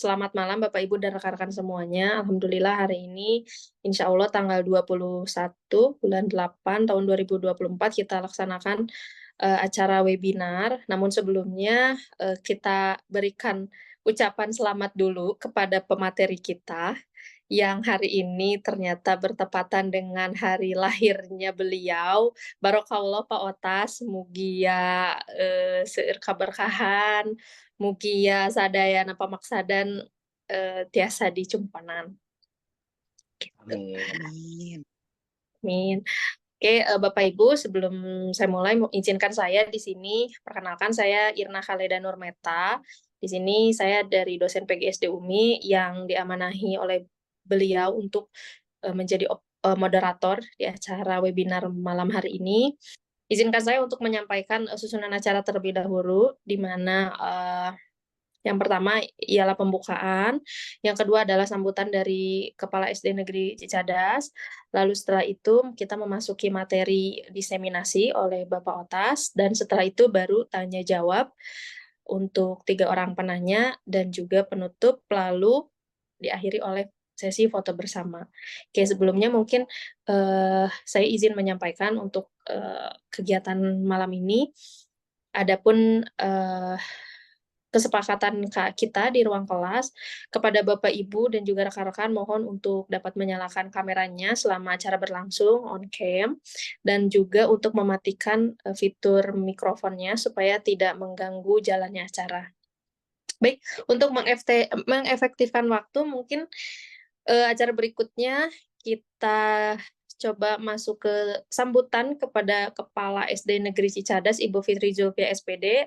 Selamat malam Bapak, Ibu, dan rekan-rekan semuanya. Alhamdulillah hari ini insya Allah tanggal 21 bulan 8 tahun 2024 kita laksanakan acara webinar. Namun sebelumnya kita berikan ucapan selamat dulu kepada pemateri kita yang hari ini ternyata bertepatan dengan hari lahirnya beliau. Barokallah Pak Otas, mugia seueur kaberkahan, mugia sadayana pamaksadan tiasa dicumpenan. Gitu. Amin. Amin. Oke, Bapak Ibu, sebelum saya mulai, izinkan saya di sini, perkenalkan saya Irna Khaleda Nurmeta. Di sini saya dari dosen PGSD UMI yang diamanahi oleh beliau untuk menjadi moderator di acara webinar malam hari ini. Izinkan saya untuk menyampaikan susunan acara terlebih dahulu, di mana yang pertama ialah pembukaan, yang kedua adalah sambutan dari Kepala SD Negeri Cicadas, lalu setelah itu kita memasuki materi diseminasi oleh Bapak Otas, dan setelah itu baru tanya jawab untuk 3 orang penanya, dan juga penutup, lalu diakhiri oleh sesi foto bersama. Oke, sebelumnya mungkin saya izin menyampaikan untuk kegiatan malam ini, adapun kesepakatan kita di ruang kelas kepada Bapak Ibu dan juga rekan-rekan mohon untuk dapat menyalakan kameranya selama acara berlangsung on cam dan juga untuk mematikan fitur mikrofonnya supaya tidak mengganggu jalannya acara. Baik, untuk mengefektifkan waktu mungkin acara berikutnya kita coba masuk ke sambutan kepada Kepala SD Negeri Cicadas Ibu Fitri Zulfia SPD.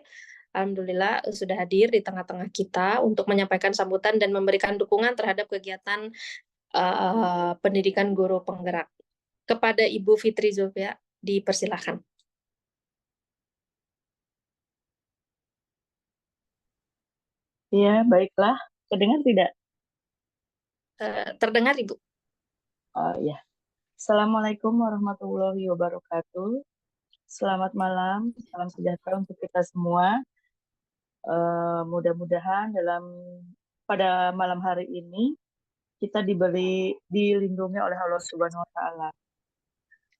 Alhamdulillah sudah hadir di tengah-tengah kita untuk menyampaikan sambutan dan memberikan dukungan terhadap kegiatan pendidikan guru penggerak. Kepada Ibu Fitri Zulfia, dipersilakan. Ya, baiklah. Terdengar tidak? Terdengar, Ibu. Oh ya. Assalamualaikum warahmatullahi wabarakatuh. Selamat malam, salam sejahtera untuk kita semua. Mudah-mudahan pada malam hari ini kita dilindungi oleh Allah Subhanahu Wa Taala.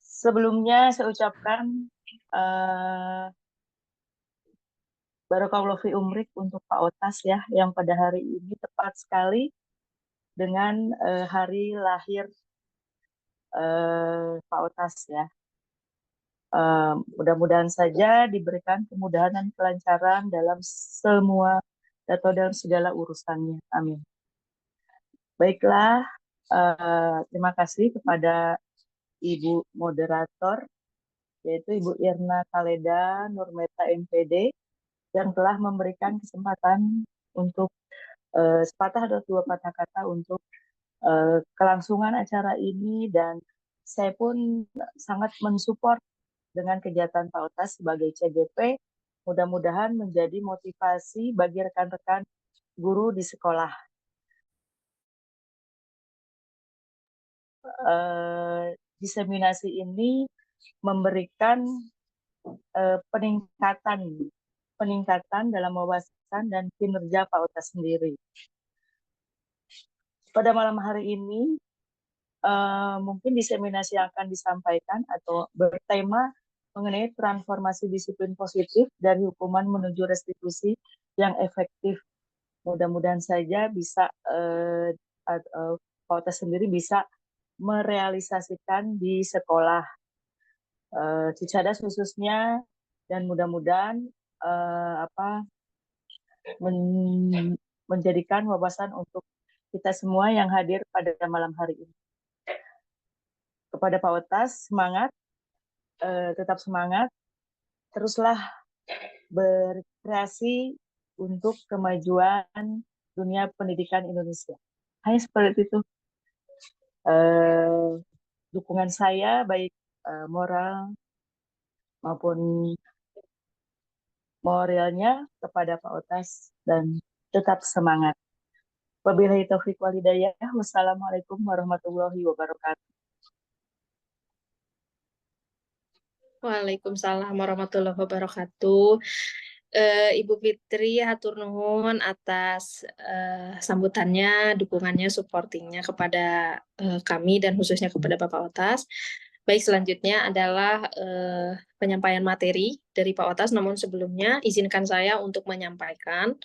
Sebelumnya saya ucapkan Barakallahu fi umrik untuk Pak Otas ya, yang pada hari ini tepat sekali dengan hari lahir Pak Otas ya. Mudah-mudahan saja diberikan kemudahan dan kelancaran dalam semua atau dalam segala urusannya. Amin. Baiklah, terima kasih kepada Ibu Moderator, yaitu Ibu Irna Khaleda Nurmeta MPD, yang telah memberikan kesempatan untuk sepatah atau dua patah kata untuk kelangsungan acara ini, dan saya pun sangat mensupport dengan kegiatan Pak Otas sebagai CGP. Mudah-mudahan menjadi motivasi bagi rekan-rekan guru di sekolah. Diseminasi ini memberikan peningkatan dalam wawasan dan kinerja Pak Otas sendiri. Pada malam hari ini, mungkin diseminasi yang akan disampaikan atau bertema mengenai transformasi disiplin positif dari hukuman menuju restitusi yang efektif. Mudah-mudahan saja bisa Pak Otas sendiri bisa merealisasikan di sekolah Cicadas khususnya, dan mudah-mudahan menjadikan wawasan untuk kita semua yang hadir pada malam hari ini. Kepada Pak Otas, semangat, tetap semangat, teruslah berkreasi untuk kemajuan dunia pendidikan Indonesia. Hanya seperti itu. Dukungan saya baik moral maupun moralnya kepada Pak Otas, dan tetap semangat. Wabillahi taufiq wal hidayah. Wassalamualaikum warahmatullahi wabarakatuh. Waalaikumsalam warahmatullahi wabarakatuh. Ibu Fitri, hatur nuhun atas sambutannya, dukungannya, supportingnya kepada kami dan khususnya kepada Bapak Otas. Baik, selanjutnya adalah penyampaian materi dari Pak Otas, namun sebelumnya izinkan saya untuk menyampaikan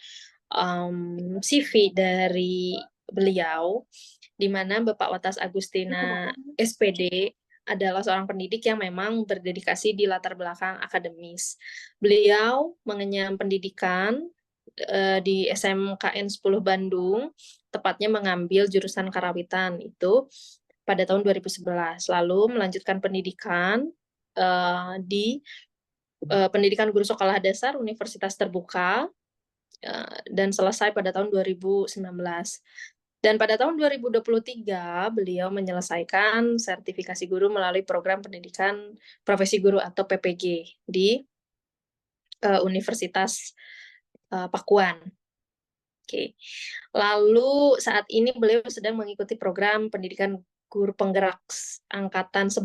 CV dari beliau, di mana Bapak Otas Agustina SPD adalah seorang pendidik yang memang berdedikasi di latar belakang akademis. Beliau mengenyam pendidikan di SMKN 10 Bandung, tepatnya mengambil jurusan karawitan itu pada tahun 2011. Lalu melanjutkan pendidikan di pendidikan guru sekolah dasar Universitas Terbuka dan selesai pada tahun 2019. Dan pada tahun 2023, beliau menyelesaikan sertifikasi guru melalui program pendidikan profesi guru atau PPG di Universitas Pakuan. Oke. Lalu saat ini beliau sedang mengikuti program pendidikan guru penggerak angkatan 11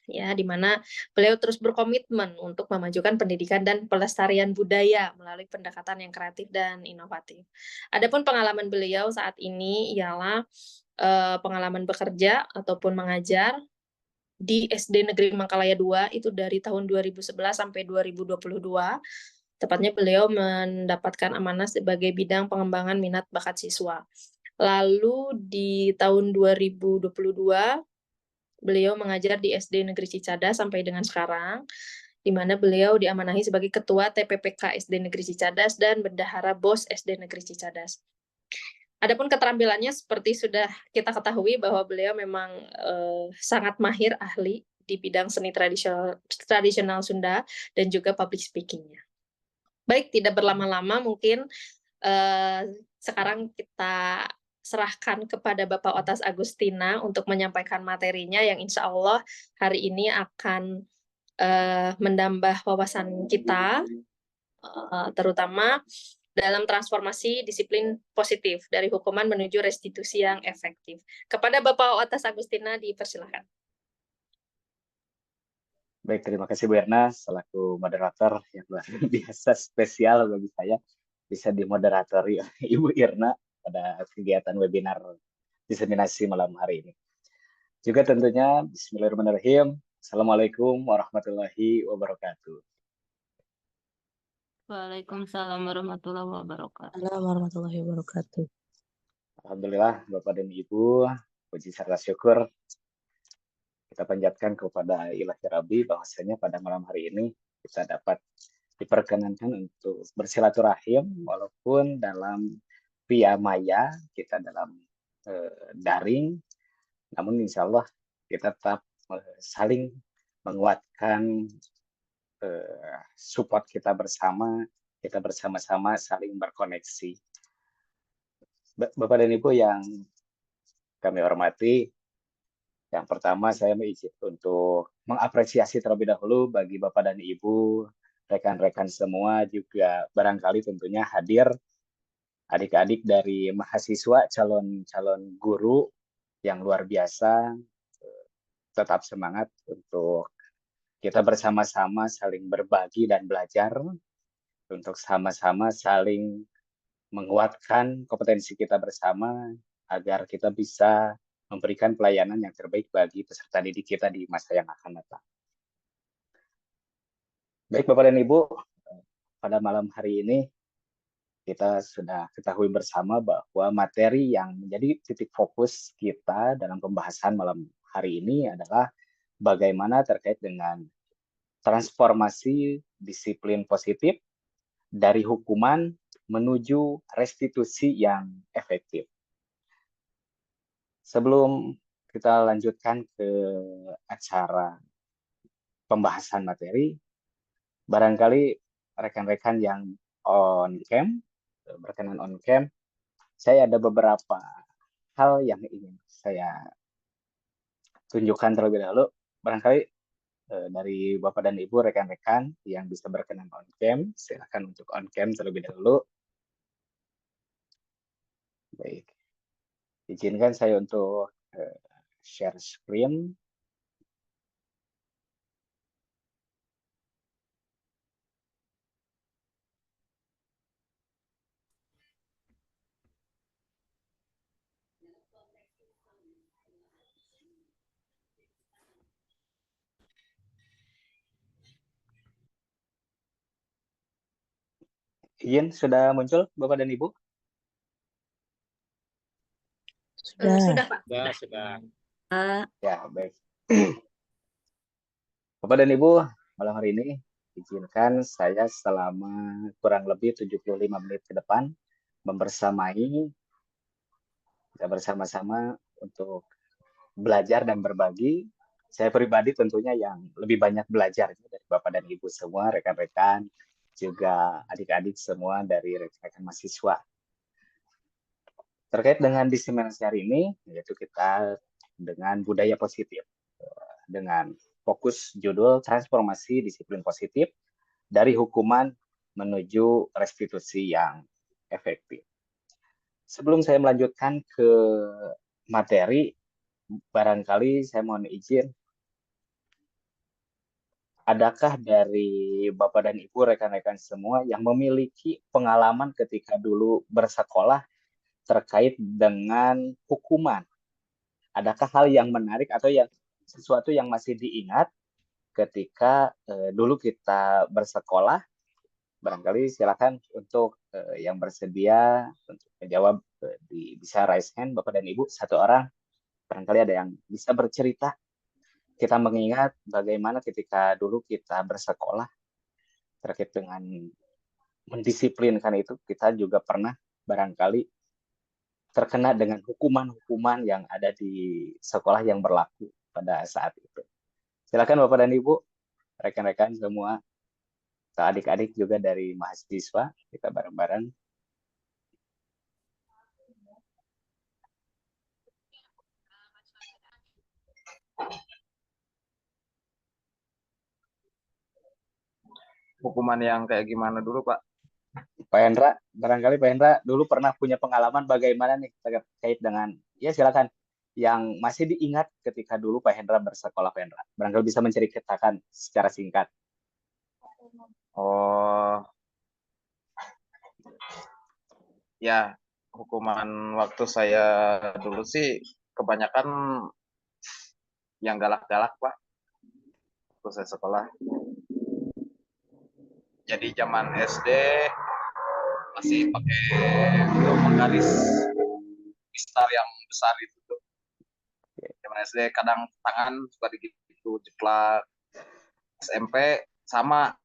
ya, di mana beliau terus berkomitmen untuk memajukan pendidikan dan pelestarian budaya melalui pendekatan yang kreatif dan inovatif. Adapun pengalaman beliau saat ini ialah pengalaman bekerja ataupun mengajar di SD Negeri Mangkalaya 2 itu dari tahun 2011 sampai 2022. Tepatnya beliau mendapatkan amanah sebagai bidang pengembangan minat bakat siswa. Lalu di tahun 2022 beliau mengajar di SD Negeri Cicadas sampai dengan sekarang, di mana beliau diamanahi sebagai Ketua TPPK SD Negeri Cicadas dan Bendahara BOS SD Negeri Cicadas. Adapun keterampilannya seperti sudah kita ketahui bahwa beliau memang sangat mahir ahli di bidang seni tradisional Sunda dan juga public speaking-nya. Baik, tidak berlama-lama mungkin sekarang kita serahkan kepada Bapak Otas Agustina untuk menyampaikan materinya yang insya Allah hari ini akan menambah wawasan kita, terutama dalam transformasi disiplin positif dari hukuman menuju restitusi yang efektif. Kepada Bapak Otas Agustina dipersilakan. Baik, terima kasih Bu Erna selaku moderator yang luar biasa spesial bagi saya bisa dimoderatori Ibu Irna pada kegiatan webinar diseminasi malam hari ini. Juga tentunya Bismillahirrahmanirrahim. Assalamualaikum warahmatullahi wabarakatuh. Waalaikumsalam warahmatullahi wabarakatuh. Assalamualaikum warahmatullahi wabarakatuh. Alhamdulillah Bapak dan Ibu, puji serta syukur kita panjatkan kepada Ilahi Rabbi bahwasanya pada malam hari ini kita dapat diperkenankan untuk bersilaturahim walaupun dalam via maya, kita dalam daring, namun insya Allah kita tetap saling menguatkan support kita bersama-sama saling berkoneksi. Bapak dan Ibu yang kami hormati, yang pertama saya izin untuk mengapresiasi terlebih dahulu bagi Bapak dan Ibu, rekan-rekan semua, juga barangkali tentunya hadir adik-adik dari mahasiswa calon guru yang luar biasa, tetap semangat untuk kita bersama-sama saling berbagi dan belajar untuk sama-sama saling menguatkan kompetensi kita bersama agar kita bisa memberikan pelayanan yang terbaik bagi peserta didik kita di masa yang akan datang. Baik Bapak dan Ibu, pada malam hari ini kita sudah ketahui bersama bahwa materi yang menjadi titik fokus kita dalam pembahasan malam hari ini adalah bagaimana terkait dengan transformasi disiplin positif dari hukuman menuju restitusi yang efektif. Sebelum kita lanjutkan ke acara pembahasan materi, barangkali rekan-rekan yang on cam, berkenan on cam, saya ada beberapa hal yang ingin saya tunjukkan terlebih dahulu. Barangkali dari Bapak dan Ibu rekan-rekan yang bisa berkenan on cam, silakan untuk on cam terlebih dahulu. Baik, izinkan saya untuk share screen. Izin sudah muncul Bapak dan Ibu? Sudah, Pak. Sudah. Pak. Ya, baik. Bapak dan Ibu, malam hari ini izinkan saya selama kurang lebih 75 menit ke depan membersamai kita bersama-sama untuk belajar dan berbagi. Saya pribadi tentunya yang lebih banyak belajar dari Bapak dan Ibu semua, rekan-rekan, juga adik-adik semua dari rekan-rekan mahasiswa. Terkait dengan diseminasi hari ini, yaitu kita dengan budaya positif, dengan fokus judul transformasi disiplin positif dari hukuman menuju restitusi yang efektif. Sebelum saya melanjutkan ke materi, barangkali saya mohon izin, adakah dari Bapak dan Ibu rekan-rekan semua yang memiliki pengalaman ketika dulu bersekolah terkait dengan hukuman? Adakah hal yang menarik atau yang sesuatu yang masih diingat ketika dulu kita bersekolah? Barangkali silakan untuk yang bersedia untuk menjawab, bisa raise hand Bapak dan Ibu satu orang. Barangkali ada yang bisa bercerita. Kita mengingat bagaimana ketika dulu kita bersekolah terkait dengan mendisiplinkan itu, kita juga pernah barangkali terkena dengan hukuman-hukuman yang ada di sekolah yang berlaku pada saat itu. Silakan Bapak dan Ibu, rekan-rekan semua, atau adik-adik juga dari mahasiswa, kita bareng-bareng. Hukuman yang kayak gimana dulu, Pak? Pak Hendra, barangkali Pak Hendra dulu pernah punya pengalaman bagaimana nih terkait dengan, ya silakan, yang masih diingat ketika dulu Pak Hendra bersekolah, Pak Hendra. Barangkali bisa menceritakan secara singkat. Oh, ya, hukuman waktu saya dulu sih kebanyakan yang galak-galak, Pak. Waktu saya sekolah. Jadi zaman SD masih pakai penggaris pistar yang besar itu tuh. Zaman SD kadang tangan suka digitu jeplak. SMP sama.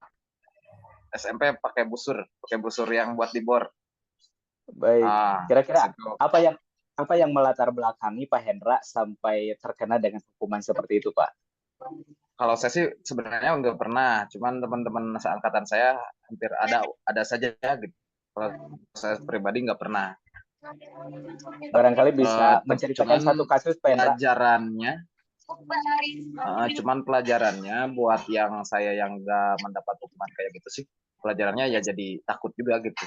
SMP pakai busur yang buat di bor. Baik, kira-kira Situ. apa yang melatar belakangi Pak Hendra sampai terkena dengan hukuman seperti itu, Pak? Kalau saya sih sebenarnya nggak pernah, cuman teman-teman seangkatan saya hampir ada saja gitu. Kalau saya pribadi nggak pernah. Barangkali bisa menceritakan Cuman satu kasus, Pak Hendra. Cuman pelajarannya buat yang saya yang nggak mendapat hukuman kayak gitu sih, pelajarannya ya jadi takut juga gitu,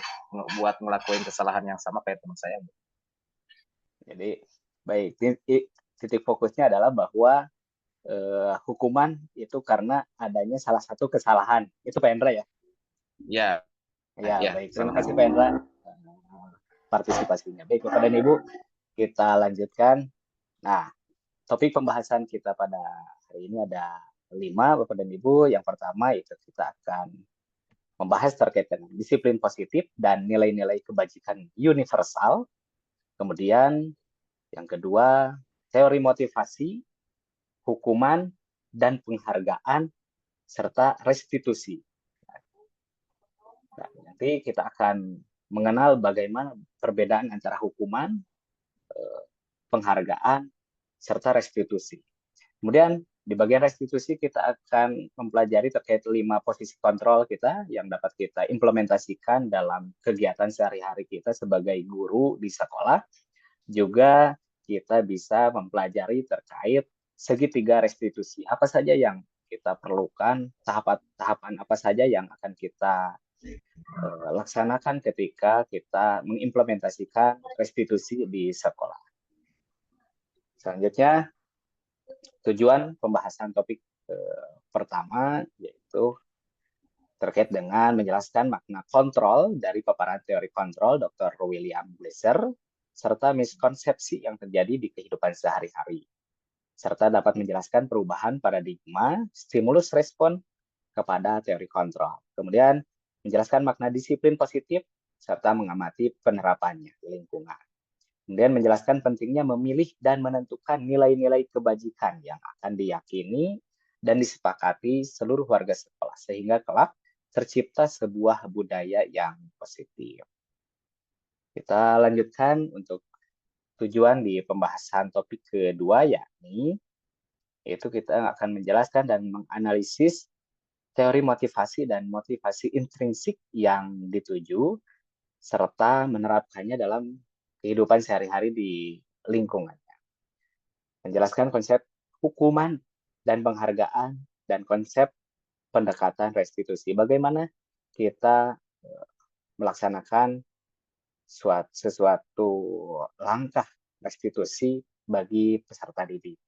buat ngelakuin kesalahan yang sama kayak teman saya. Jadi, baik, titik fokusnya adalah bahwa hukuman itu karena adanya salah satu kesalahan. Itu Pak Hendra ya? Ya. Ya, baik. Terima kasih Pak Hendra partisipasinya. Baik, Bapak dan Ibu, kita lanjutkan. Nah, topik pembahasan kita pada hari ini ada 5, Bapak dan Ibu. Yang pertama itu kita akan membahas terkait dengan disiplin positif dan nilai-nilai kebajikan universal. Kemudian yang kedua, teori motivasi, hukuman, dan penghargaan, serta restitusi. Nah, nanti kita akan mengenal bagaimana perbedaan antara hukuman, penghargaan, serta restitusi. Kemudian di bagian restitusi kita akan mempelajari terkait 5 posisi kontrol kita yang dapat kita implementasikan dalam kegiatan sehari-hari kita sebagai guru di sekolah. Juga kita bisa mempelajari terkait segitiga restitusi. Apa saja yang kita perlukan, tahapan apa saja yang akan kita laksanakan ketika kita mengimplementasikan restitusi di sekolah. Selanjutnya, tujuan pembahasan topik pertama yaitu terkait dengan menjelaskan makna kontrol dari paparan teori kontrol Dr. William Glasser, serta miskonsepsi yang terjadi di kehidupan sehari-hari, serta dapat menjelaskan perubahan paradigma stimulus respon kepada teori kontrol. Kemudian menjelaskan makna disiplin positif, serta mengamati penerapannya di lingkungan. Kemudian menjelaskan pentingnya memilih dan menentukan nilai-nilai kebajikan yang akan diyakini dan disepakati seluruh warga sekolah, sehingga kelak tercipta sebuah budaya yang positif. Kita lanjutkan untuk tujuan di pembahasan topik kedua, yakni yaitu kita akan menjelaskan dan menganalisis teori motivasi dan motivasi intrinsik yang dituju, serta menerapkannya dalam kehidupan sehari-hari di lingkungannya. Menjelaskan konsep hukuman dan penghargaan dan konsep pendekatan restitusi. Bagaimana kita melaksanakan sesuatu langkah restitusi bagi peserta didik.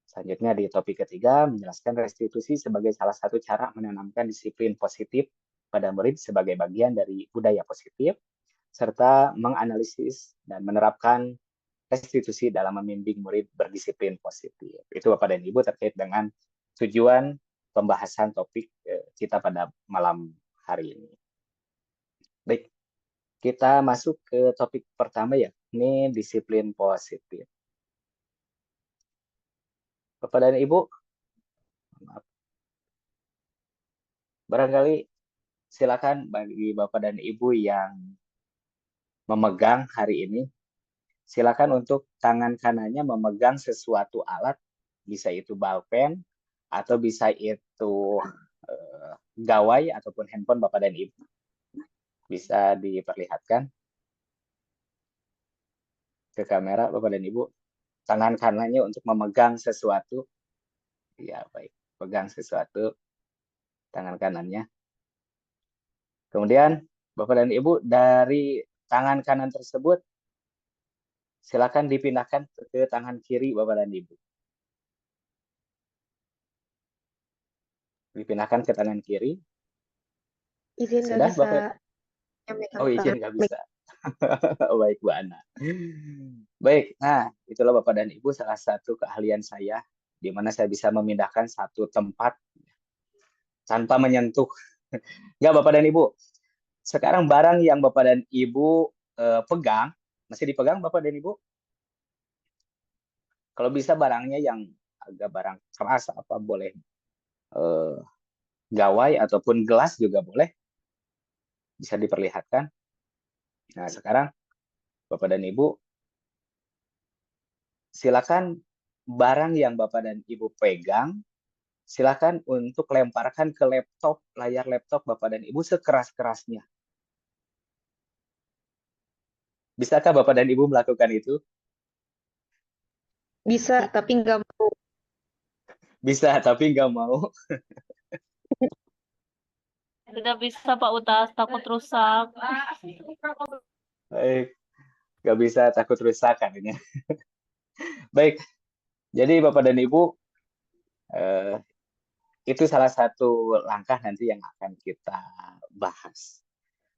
Selanjutnya di topik ketiga, menjelaskan restitusi sebagai salah satu cara menanamkan disiplin positif pada murid sebagai bagian dari budaya positif, serta menganalisis dan menerapkan restitusi dalam membimbing murid berdisiplin positif. Itu Bapak dan Ibu terkait dengan tujuan pembahasan topik kita pada malam hari ini. Baik, kita masuk ke topik pertama, ya, ini disiplin positif. Bapak dan Ibu, maaf, barangkali silakan bagi Bapak dan Ibu yang memegang hari ini, silakan untuk tangan kanannya memegang sesuatu alat, bisa itu balpen atau bisa itu gawai ataupun handphone Bapak dan Ibu. Bisa diperlihatkan ke kamera Bapak dan Ibu, tangan kanannya untuk memegang sesuatu. Ya, baik, pegang sesuatu tangan kanannya. Kemudian Bapak dan Ibu, dari tangan kanan tersebut silakan dipindahkan ke tangan kiri Bapak dan Ibu. Dipindahkan ke tangan kiri. Izin nggak Sudah, bisa Bapak? megang Oh, izin tangan. nggak bisa. Baik, Bu Ana. Baik, nah itulah Bapak dan Ibu salah satu keahlian saya, di mana saya bisa memindahkan satu tempat tanpa menyentuh. Nggak, Bapak dan Ibu. Sekarang barang yang Bapak dan Ibu pegang, masih dipegang Bapak dan Ibu? Kalau bisa barangnya yang agak barang keras, apa boleh gawai ataupun gelas juga boleh, bisa diperlihatkan. Nah, sekarang Bapak dan Ibu, silakan barang yang Bapak dan Ibu pegang, silakan untuk lemparkan ke laptop, layar laptop Bapak dan Ibu sekeras-kerasnya. Bisakah Bapak dan Ibu melakukan itu? Bisa, tapi nggak mau. Bisa, tapi nggak mau. Tidak bisa Pak Utas, takut rusak. Baik, nggak bisa, takut rusak katanya. Baik, jadi Bapak dan Ibu, itu salah satu langkah nanti yang akan kita bahas.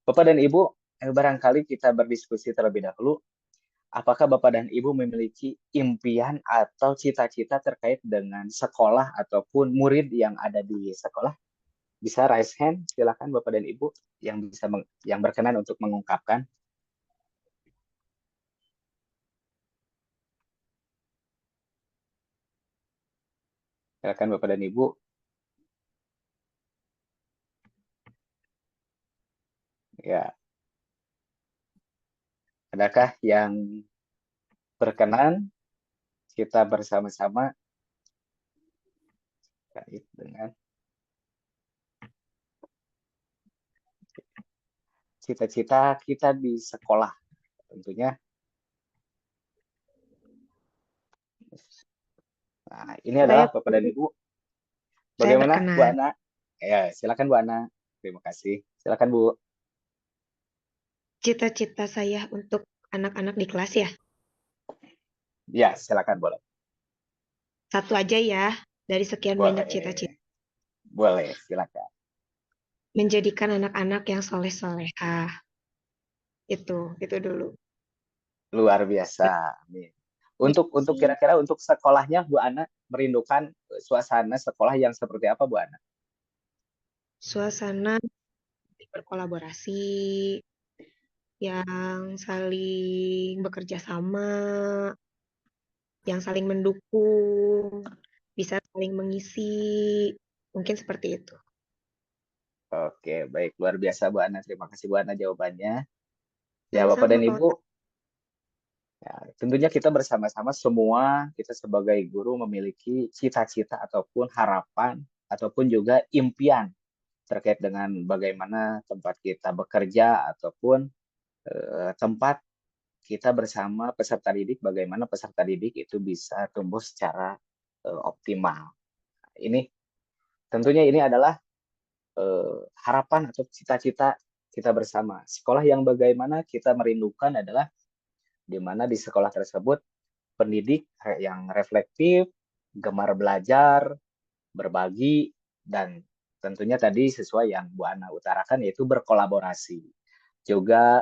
Bapak dan Ibu, barangkali kita berdiskusi terlebih dahulu. Apakah Bapak dan Ibu memiliki impian atau cita-cita terkait dengan sekolah ataupun murid yang ada di sekolah? Bisa raise hand, silakan Bapak dan Ibu yang bisa yang berkenan untuk mengungkapkan. Silakan Bapak dan Ibu. Ya. Adakah yang berkenan kita bersama-sama terkait dengan cita-cita kita di sekolah? Tentunya. Nah, ini adalah Bapak dan Ibu. Bagaimana Bu Ana? Ya, silakan Bu Ana. Terima kasih. Silakan Bu. Cita-cita saya untuk anak-anak di kelas ya. Ya, silakan boleh. Satu aja ya, dari sekian banyak cita-cita. Boleh, silakan. Menjadikan anak-anak yang soleh-solehah. Itu dulu. Luar biasa. Amin. Untuk kira-kira untuk sekolahnya Bu Ana merindukan suasana sekolah yang seperti apa Bu Ana? Suasana berkolaborasi, yang saling bekerja sama, yang saling mendukung, bisa saling mengisi, mungkin seperti itu. Oke, baik. Luar biasa Bu Ana. Terima kasih Bu Ana jawabannya. Ya, Bapak Sama-sama, dan Pak Ibu, Uta. ya, tentunya kita bersama-sama semua, kita sebagai guru memiliki cita-cita ataupun harapan, ataupun juga impian terkait dengan bagaimana tempat kita bekerja, ataupun tempat kita bersama peserta didik, bagaimana peserta didik itu bisa tumbuh secara optimal. Ini tentunya ini adalah harapan atau cita-cita kita bersama. Sekolah yang bagaimana kita merindukan adalah di mana di sekolah tersebut pendidik yang reflektif, gemar belajar, berbagi, dan tentunya tadi sesuai yang Bu Ana utarakan yaitu berkolaborasi. Juga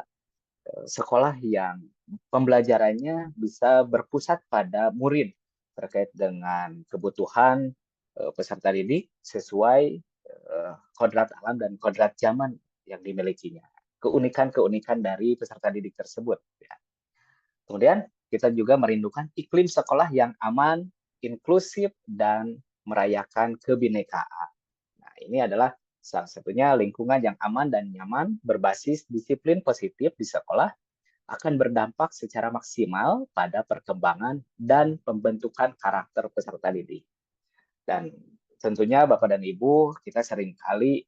sekolah yang pembelajarannya bisa berpusat pada murid terkait dengan kebutuhan peserta didik sesuai kodrat alam dan kodrat zaman yang dimilikinya. Keunikan-keunikan dari peserta didik tersebut. Ya. Kemudian kita juga merindukan iklim sekolah yang aman, inklusif, dan merayakan kebinekaan. Nah, ini adalah salah satunya lingkungan yang aman dan nyaman berbasis disiplin positif di sekolah akan berdampak secara maksimal pada perkembangan dan pembentukan karakter peserta didik. Dan tentunya Bapak dan Ibu, kita seringkali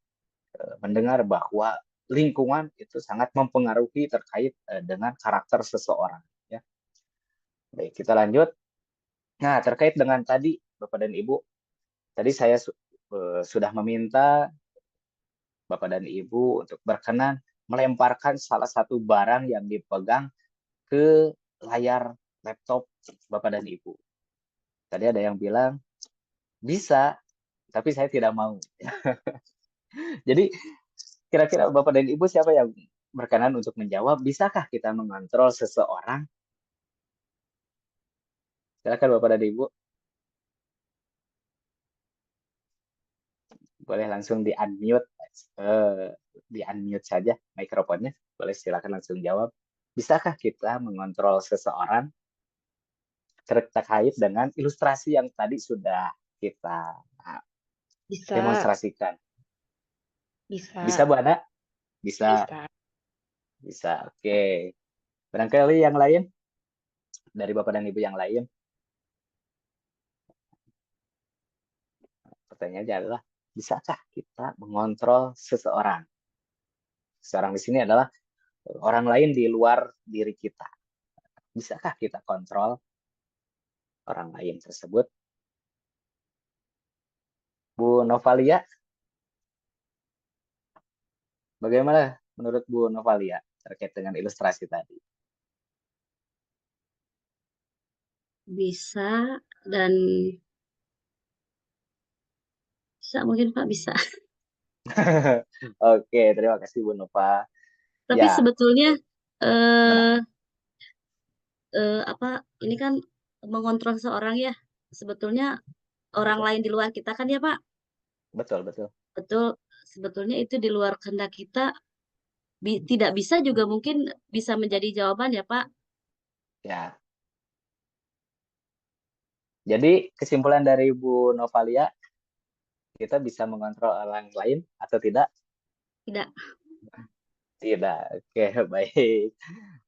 mendengar bahwa lingkungan itu sangat mempengaruhi terkait dengan karakter seseorang. Ya. Baik, kita lanjut. Nah, terkait dengan tadi Bapak dan Ibu, tadi saya sudah meminta Bapak dan Ibu untuk berkenan melemparkan salah satu barang yang dipegang ke layar laptop Bapak dan Ibu. Tadi ada yang bilang, bisa, tapi saya tidak mau. Jadi, kira-kira Bapak dan Ibu siapa yang berkenan untuk menjawab, bisakah kita mengontrol seseorang? Silakan Bapak dan Ibu. Boleh langsung di-unmute saja mikrofonnya. Boleh silakan langsung jawab. Bisakah kita mengontrol seseorang terkait dengan ilustrasi yang tadi sudah kita Bisa, demonstrasikan? bisa, Bisa Bu Ana? Bisa. bisa. Bisa. Oke. Barangkali yang lain dari Bapak dan Ibu yang lain. Pertanyaannya adalah, bisakah kita mengontrol seseorang? Seseorang di sini adalah orang lain di luar diri kita. Bisakah kita kontrol orang lain tersebut? Bu Novalia, bagaimana menurut Bu Novalia terkait dengan ilustrasi tadi? Bisa dan bisa mungkin Pak bisa. Oke, terima kasih Bu Nova. Tapi Ya, sebetulnya benar. apa ini kan mengontrol seseorang ya. Sebetulnya orang Betul, lain di luar kita kan ya Pak. betul, betul. Betul. Sebetulnya itu di luar kehendak kita. Tidak bisa juga mungkin bisa menjadi jawaban ya Pak. Ya, jadi kesimpulan dari Bu Novalia, kita bisa mengontrol orang lain atau tidak? Tidak. Tidak. Oke, baik.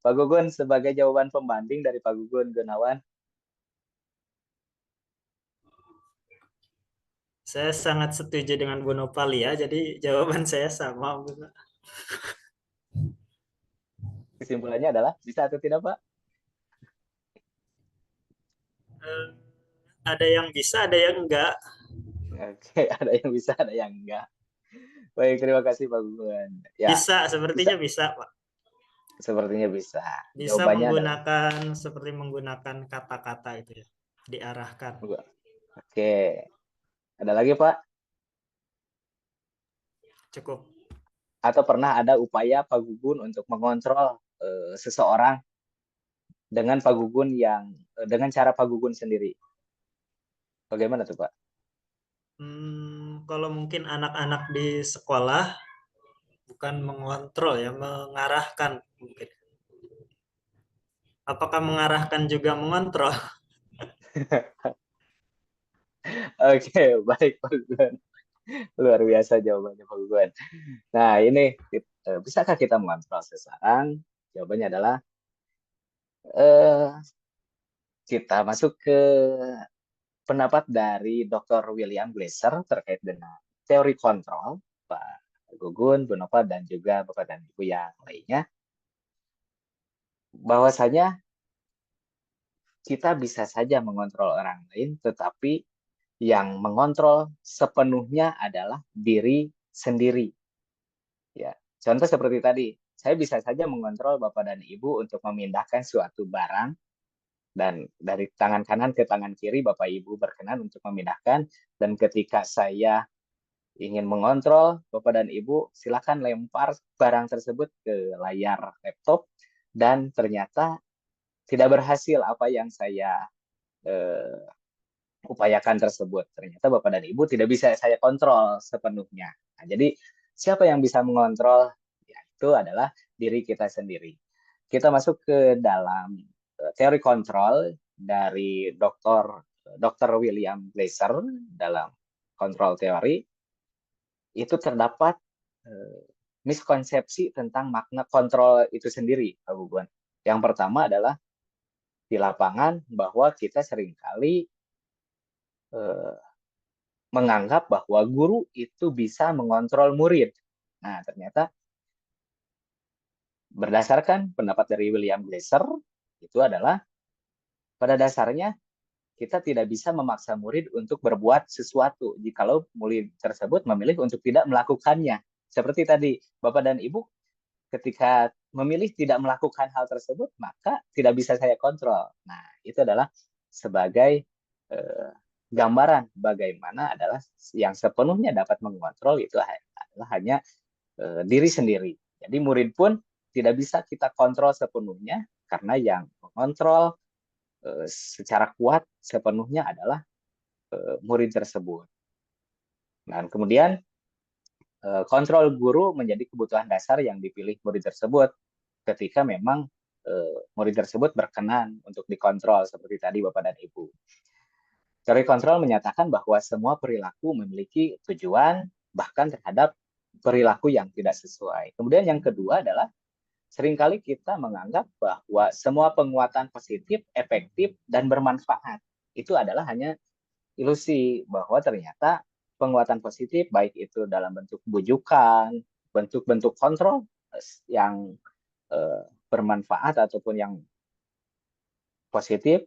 Pak Gugun sebagai jawaban pembanding dari Pak Gugun Gunawan. Saya sangat setuju dengan Bu Nopal ya, jadi jawaban saya sama. Kesimpulannya adalah bisa atau tidak, Pak? Ada yang bisa, ada yang enggak. Oke, ada yang bisa, ada yang enggak. Baik, terima kasih Pak Gugun. Ya, Bisa, sepertinya bisa, Pak. sepertinya bisa. Bisa Jawabannya adalah seperti menggunakan kata-kata itu ya, diarahkan. Oke. Ada lagi, Pak? Cukup. Atau pernah ada upaya Pak Gugun untuk mengontrol seseorang dengan Pak Gugun dengan cara Pak Gugun sendiri? Bagaimana tuh, Pak? Kalau mungkin anak-anak di sekolah, bukan mengontrol ya, mengarahkan mungkin. Apakah mengarahkan juga mengontrol? Oke, baik Pak Gugun. Luar biasa jawabannya Pak Gugun. Nah, ini bisakah kita mengontrol seseorang? Jawabannya adalah eh, kita masuk ke pendapat dari Dr. William Glasser terkait dengan teori kontrol, Pak Gugun, Bu Nova, dan juga Bapak dan Ibu yang lainnya, bahwasanya kita bisa saja mengontrol orang lain, tetapi yang mengontrol sepenuhnya adalah diri sendiri. Ya, contoh seperti tadi, saya bisa saja mengontrol Bapak dan Ibu untuk memindahkan suatu barang, dan dari tangan kanan ke tangan kiri Bapak Ibu berkenan untuk memindahkan, dan ketika saya ingin mengontrol Bapak dan Ibu, silakan lempar barang tersebut ke layar laptop, dan ternyata tidak berhasil apa yang saya upayakan tersebut. Ternyata Bapak dan Ibu tidak bisa saya kontrol sepenuhnya. Nah, jadi siapa yang bisa mengontrol? Ya, itu adalah diri kita sendiri. Kita masuk ke dalam teori kontrol dari Dr. William Glasser dalam kontrol teori. Itu terdapat miskonsepsi tentang makna kontrol itu sendiri, Pak Gugun. Yang pertama adalah di lapangan bahwa kita seringkali menganggap bahwa guru itu bisa mengontrol murid. Nah, ternyata berdasarkan pendapat dari William Glasser, itu adalah pada dasarnya kita tidak bisa memaksa murid untuk berbuat sesuatu jikalau murid tersebut memilih untuk tidak melakukannya. Seperti tadi, Bapak dan Ibu ketika memilih tidak melakukan hal tersebut, maka tidak bisa saya kontrol. Nah, itu adalah sebagai gambaran bagaimana adalah yang sepenuhnya dapat mengontrol itu adalah hanya diri sendiri. Jadi murid pun tidak bisa kita kontrol sepenuhnya, karena yang mengontrol secara kuat sepenuhnya adalah murid tersebut. Dan kemudian kontrol guru menjadi kebutuhan dasar yang dipilih murid tersebut ketika memang murid tersebut berkenan untuk dikontrol seperti tadi Bapak dan Ibu. Teori kontrol menyatakan bahwa semua perilaku memiliki tujuan, bahkan terhadap perilaku yang tidak sesuai. Kemudian yang kedua adalah seringkali kita menganggap bahwa semua penguatan positif, efektif, dan bermanfaat itu adalah hanya ilusi, bahwa ternyata penguatan positif baik itu dalam bentuk bujukan, bentuk-bentuk kontrol yang bermanfaat ataupun yang positif,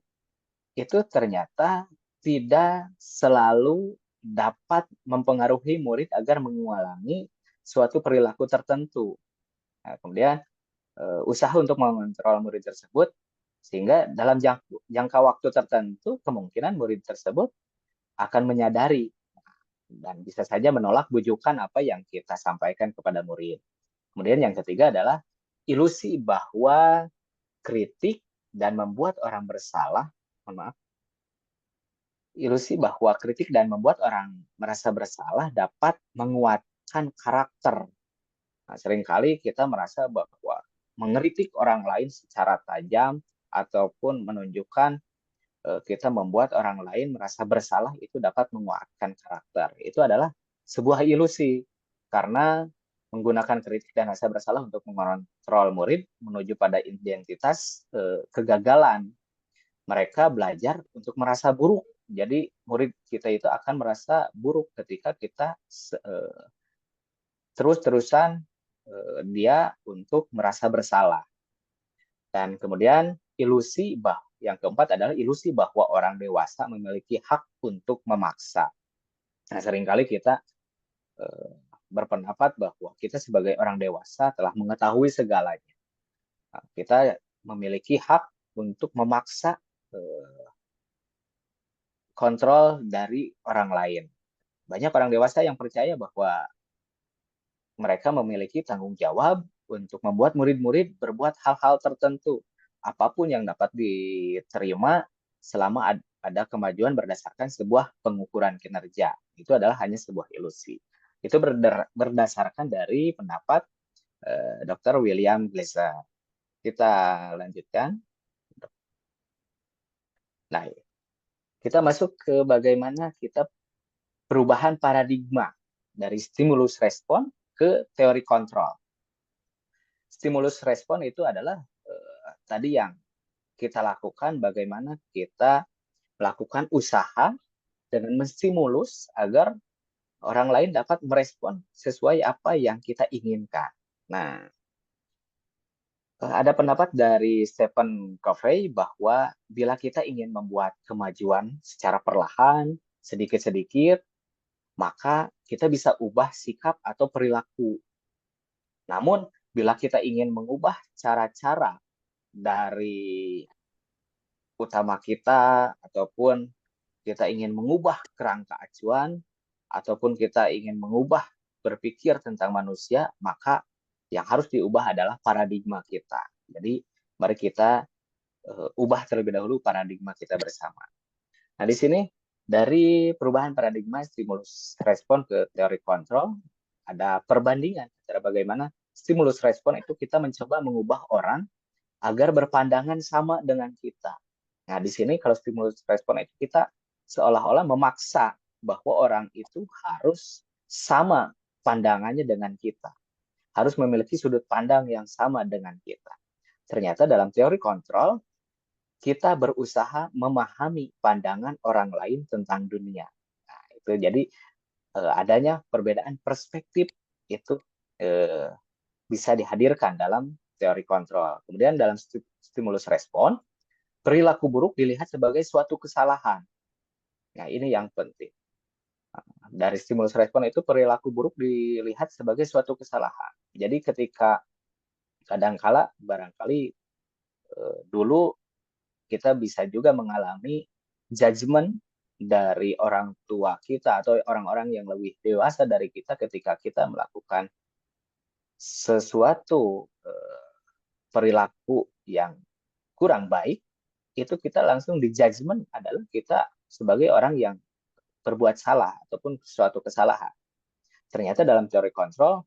itu ternyata tidak selalu dapat mempengaruhi murid agar mengulangi suatu perilaku tertentu. Nah, kemudian usaha untuk mengontrol murid tersebut, sehingga dalam jangka waktu tertentu kemungkinan murid tersebut akan menyadari dan bisa saja menolak bujukan apa yang kita sampaikan kepada murid. Kemudian yang ketiga adalah ilusi bahwa kritik dan membuat orang bersalah, ilusi bahwa kritik dan membuat orang merasa bersalah dapat menguatkan karakter. Nah, seringkali kita merasa bahwa mengkritik orang lain secara tajam ataupun menunjukkan kita membuat orang lain merasa bersalah itu dapat menguatkan karakter. Itu adalah sebuah ilusi, karena menggunakan kritik dan rasa bersalah untuk mengontrol murid menuju pada identitas kegagalan. Mereka belajar untuk merasa buruk. Jadi murid kita itu akan merasa buruk ketika kita terus-terusan dia untuk merasa bersalah. Dan kemudian yang keempat adalah ilusi bahwa orang dewasa memiliki hak untuk memaksa. Nah, seringkali kita berpendapat bahwa kita sebagai orang dewasa telah mengetahui segalanya. Nah, kita memiliki hak untuk memaksa kontrol dari orang lain. Banyak orang dewasa yang percaya bahwa mereka memiliki tanggung jawab untuk membuat murid-murid berbuat hal-hal tertentu, apapun yang dapat diterima selama ada kemajuan berdasarkan sebuah pengukuran kinerja. Itu adalah hanya sebuah ilusi. Itu berdasarkan dari pendapat Dr. William Glasser. Kita lanjutkan. Nah, kita masuk ke bagaimana kita perubahan paradigma dari stimulus respon ke teori kontrol. Stimulus respon itu adalah tadi yang kita lakukan, bagaimana kita melakukan usaha dengan menstimulus agar orang lain dapat merespon sesuai apa yang kita inginkan. Nah, ada pendapat dari Stephen Covey bahwa bila kita ingin membuat kemajuan secara perlahan, sedikit-sedikit, maka kita bisa ubah sikap atau perilaku. Namun, bila kita ingin mengubah cara-cara dari utama kita, ataupun kita ingin mengubah kerangka acuan, ataupun kita ingin mengubah berpikir tentang manusia, maka yang harus diubah adalah paradigma kita. Jadi, mari kita ubah terlebih dahulu paradigma kita bersama. Nah, di sini dari perubahan paradigma stimulus respon ke teori kontrol, ada perbandingan antara bagaimana stimulus respon itu kita mencoba mengubah orang agar berpandangan sama dengan kita. Nah, di sini kalau stimulus respon itu kita seolah-olah memaksa bahwa orang itu harus sama pandangannya dengan kita. Harus memiliki sudut pandang yang sama dengan kita. Ternyata dalam teori kontrol, kita berusaha memahami pandangan orang lain tentang dunia. Nah, itu jadi adanya perbedaan perspektif itu bisa dihadirkan dalam teori kontrol. Kemudian dalam stimulus respon, perilaku buruk dilihat sebagai suatu kesalahan. Nah, ini yang penting. Dari stimulus respon itu perilaku buruk dilihat sebagai suatu kesalahan. Jadi ketika kadangkala barangkali dulu kita bisa juga mengalami judgement dari orang tua kita atau orang-orang yang lebih dewasa dari kita ketika kita melakukan sesuatu perilaku yang kurang baik, itu kita langsung di judgement adalah kita sebagai orang yang berbuat salah ataupun suatu kesalahan. Ternyata dalam teori kontrol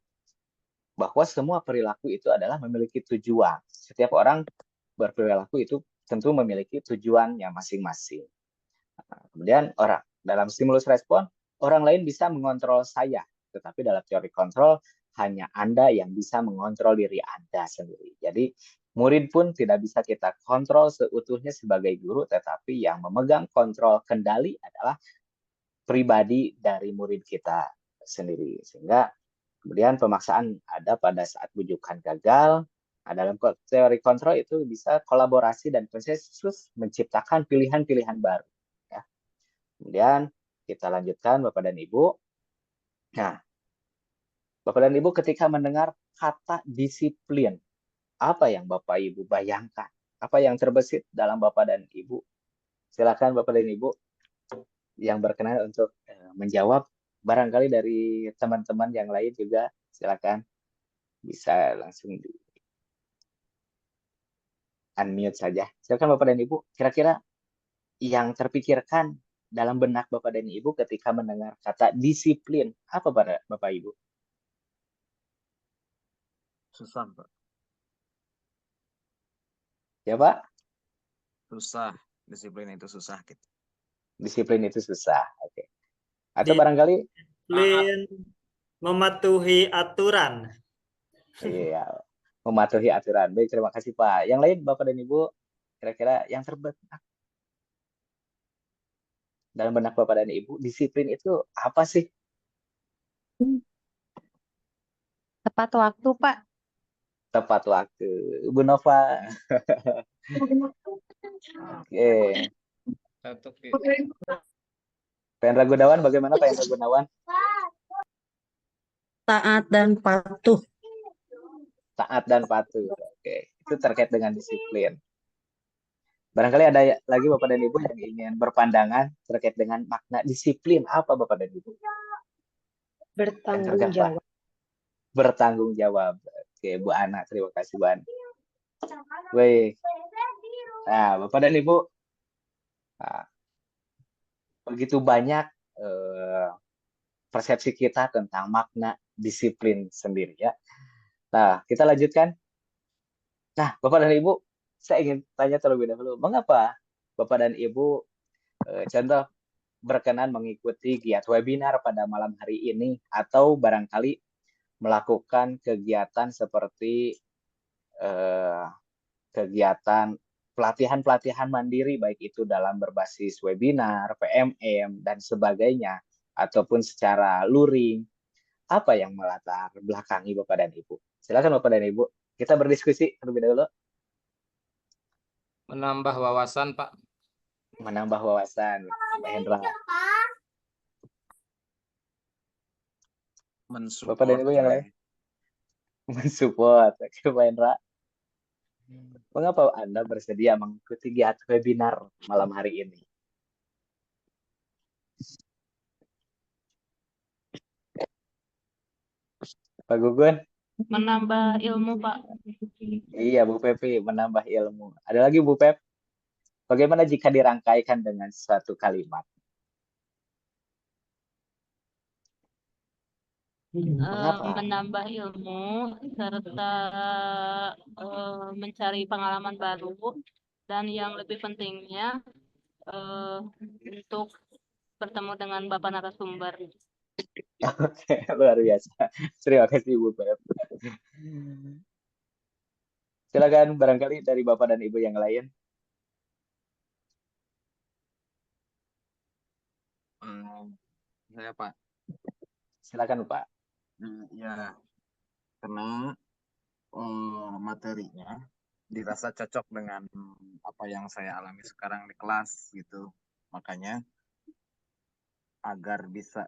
bahwa semua perilaku itu adalah memiliki tujuan. Setiap orang berperilaku itu tentu memiliki tujuannya masing-masing. Kemudian orang dalam stimulus respon, orang lain bisa mengontrol saya, tetapi dalam teori kontrol hanya Anda yang bisa mengontrol diri Anda sendiri. Jadi murid pun tidak bisa kita kontrol seutuhnya sebagai guru, tetapi yang memegang kontrol kendali adalah pribadi dari murid kita sendiri. Sehingga kemudian pemaksaan ada pada saat bujukan gagal. Nah, dalam teori kontrol itu bisa kolaborasi dan konsensus menciptakan pilihan-pilihan baru. Ya. Kemudian kita lanjutkan Bapak dan Ibu. Nah, Bapak dan Ibu ketika mendengar kata disiplin, apa yang Bapak Ibu bayangkan? Apa yang terbesit dalam Bapak dan Ibu? Silakan Bapak dan Ibu yang berkenan untuk menjawab. Barangkali dari teman-teman yang lain juga silakan bisa langsung di unmute saja. Silakan Bapak dan Ibu, kira-kira yang terpikirkan dalam benak Bapak dan Ibu ketika mendengar kata disiplin, apa pada Bapak Ibu? Susah, Pak. Ya Pak? Susah. Disiplin itu susah gitu. Disiplin itu susah. Oke. Atau barangkali Disiplin mematuhi aturan. iya, mematuhi aturan. Baik, terima kasih Pak. Yang lain Bapak dan Ibu, kira-kira yang terbenak dalam benak Bapak dan Ibu, disiplin itu apa sih? Tepat waktu, Pak. Tepat waktu. Bu Nova. Oke. Pak Hendra Gunawan, bagaimana Pak Hendra Gunawan? Taat dan patuh. Taat dan patuh. Oke, itu terkait dengan disiplin. Barangkali ada lagi Bapak dan Ibu yang ingin berpandangan terkait dengan makna disiplin. Apa Bapak dan Ibu? Bertanggung jawab. Bertanggung jawab. Oke, Bu Ana, terima kasih Bu Ana. Baik. Nah, Bapak dan Ibu, begitu banyak persepsi kita tentang makna disiplin sendiri ya. Nah, kita lanjutkan. Nah, Bapak dan Ibu, saya ingin tanya terlebih dahulu, mengapa Bapak dan Ibu contoh berkenan mengikuti giat webinar pada malam hari ini atau barangkali melakukan kegiatan seperti kegiatan pelatihan-pelatihan mandiri, baik itu dalam berbasis webinar, PMM, dan sebagainya, ataupun secara luring. Apa yang melatar belakangi Bapak dan Ibu? Silakan Bapak dan Ibu, kita berdiskusi terlebih dahulu. Menambah wawasan, Pak. Menambah wawasan, Pak Hendra. Bapak dan Ibu yang lain? Mensupport, Pak Hendra. Mengapa Anda bersedia mengikuti giat webinar malam hari ini? Pak Gugun? Menambah ilmu, Pak. Iya, Bu Pepi, menambah ilmu. Ada lagi Bu Pep? Bagaimana jika dirangkaikan dengan suatu kalimat? Mengapa? Menambah ilmu serta mencari pengalaman baru, dan yang lebih pentingnya untuk bertemu dengan Bapak narasumber. Oke, luar biasa. Terima kasih Bu Pep. Silakan barangkali dari Bapak dan Ibu yang lain. Saya, Pak. Silakan Pak. Ya, karena materinya dirasa cocok dengan apa yang saya alami sekarang di kelas gitu. Makanya agar bisa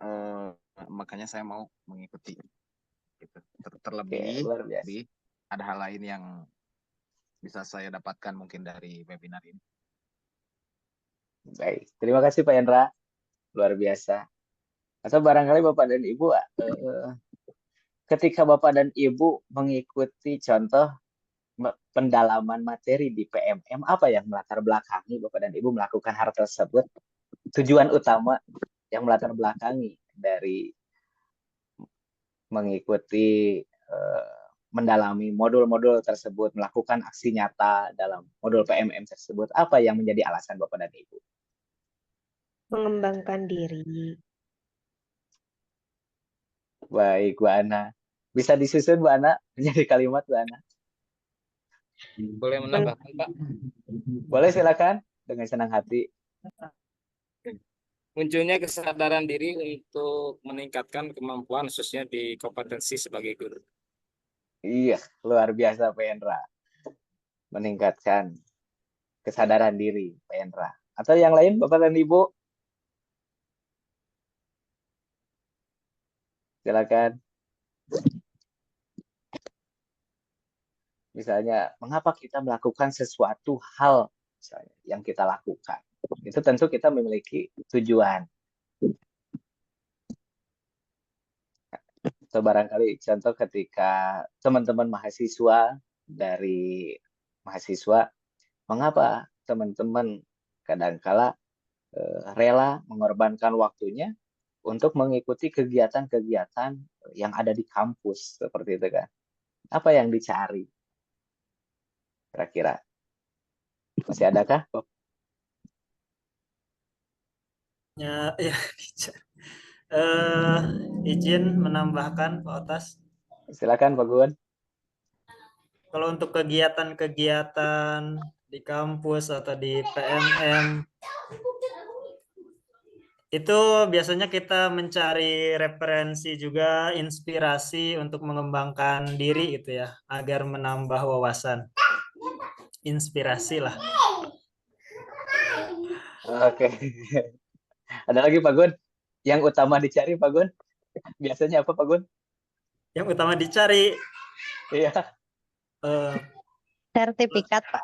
makanya saya mau mengikuti gitu. Terlebih luar biasa. ada hal lain yang bisa saya dapatkan mungkin dari webinar ini. Baik, terima kasih Pak Hendra. Luar biasa. Atau barangkali Bapak dan Ibu, ketika Bapak dan Ibu mengikuti contoh pendalaman materi di PMM, apa yang melatar belakangi Bapak dan Ibu melakukan hal tersebut? Tujuan utama yang melatar belakangi dari mengikuti mendalami modul-modul tersebut, melakukan aksi nyata dalam modul PMM tersebut, apa yang menjadi alasan Bapak dan Ibu? Mengembangkan diri. Baik, Bu Ana. Bisa disusun, Bu Ana, menjadi kalimat, Bu Ana? Boleh menambahkan, Pak? Boleh, silakan. Dengan senang hati. Munculnya kesadaran diri untuk meningkatkan kemampuan khususnya di kompetensi sebagai guru. Iya, luar biasa Pak Hendra. Meningkatkan kesadaran diri Pak Hendra. Atau yang lain Bapak dan Ibu? Silakan. Misalnya, mengapa kita melakukan sesuatu hal misalnya, yang kita lakukan? Itu tentu kita memiliki tujuan. Atau barangkali contoh ketika teman-teman mahasiswa dari mahasiswa, mengapa teman-teman kadangkala rela mengorbankan waktunya untuk mengikuti kegiatan-kegiatan yang ada di kampus seperti itu kan? Apa yang dicari? Kira-kira masih adakah? Ya, izin menambahkan Pak Otas. Silakan Pak Gun. Kalau untuk kegiatan-kegiatan di kampus atau di PMM, itu biasanya kita mencari referensi juga, inspirasi untuk mengembangkan diri gitu ya, agar menambah wawasan. Inspirasi lah. Oke. Ada lagi Pak Gun? Yang utama dicari Pak Gun? Biasanya apa Pak Gun? Yang utama dicari? Iya. Sertifikat, Pak.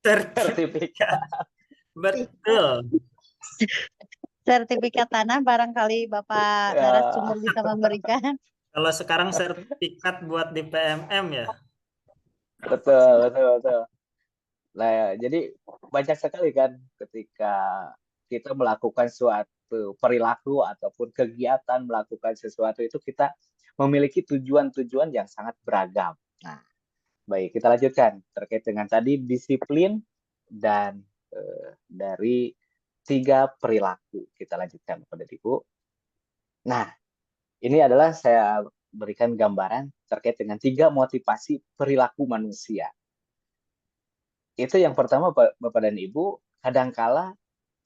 Sertifikat. Betul. Sertifikat tanah barangkali Bapak narasumber bisa memberikan. Kalau sekarang sertifikat buat di PMM ya? Betul. Nah, jadi banyak sekali kan ketika kita melakukan suatu suatu perilaku ataupun kegiatan melakukan sesuatu itu kita memiliki tujuan-tujuan yang sangat beragam. Nah, baik, kita lanjutkan terkait dengan tadi disiplin dan dari 3 perilaku. Kita lanjutkan Bapak dan Ibu. Nah, ini adalah saya berikan gambaran terkait dengan 3 motivasi perilaku manusia. Itu yang pertama Bapak dan Ibu, kadangkala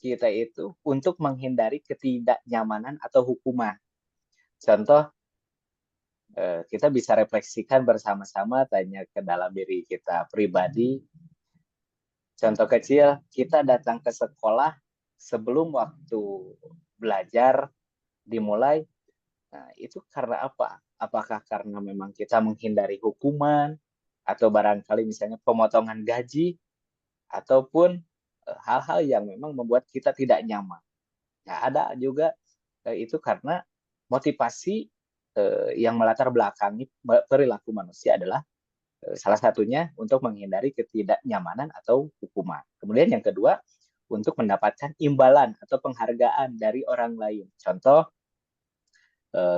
kita itu untuk menghindari ketidaknyamanan atau hukuman. Contoh, kita bisa refleksikan bersama-sama, tanya ke dalam diri kita pribadi. Contoh kecil, kita datang ke sekolah sebelum waktu belajar dimulai. Nah, itu karena apa? Apakah karena memang kita menghindari hukuman, atau barangkali misalnya pemotongan gaji, ataupun hal-hal yang memang membuat kita tidak nyaman. Nah, ada juga itu karena motivasi yang melatar belakangi perilaku manusia adalah salah satunya untuk menghindari ketidaknyamanan atau hukuman. Kemudian yang kedua, untuk mendapatkan imbalan atau penghargaan dari orang lain. Contoh,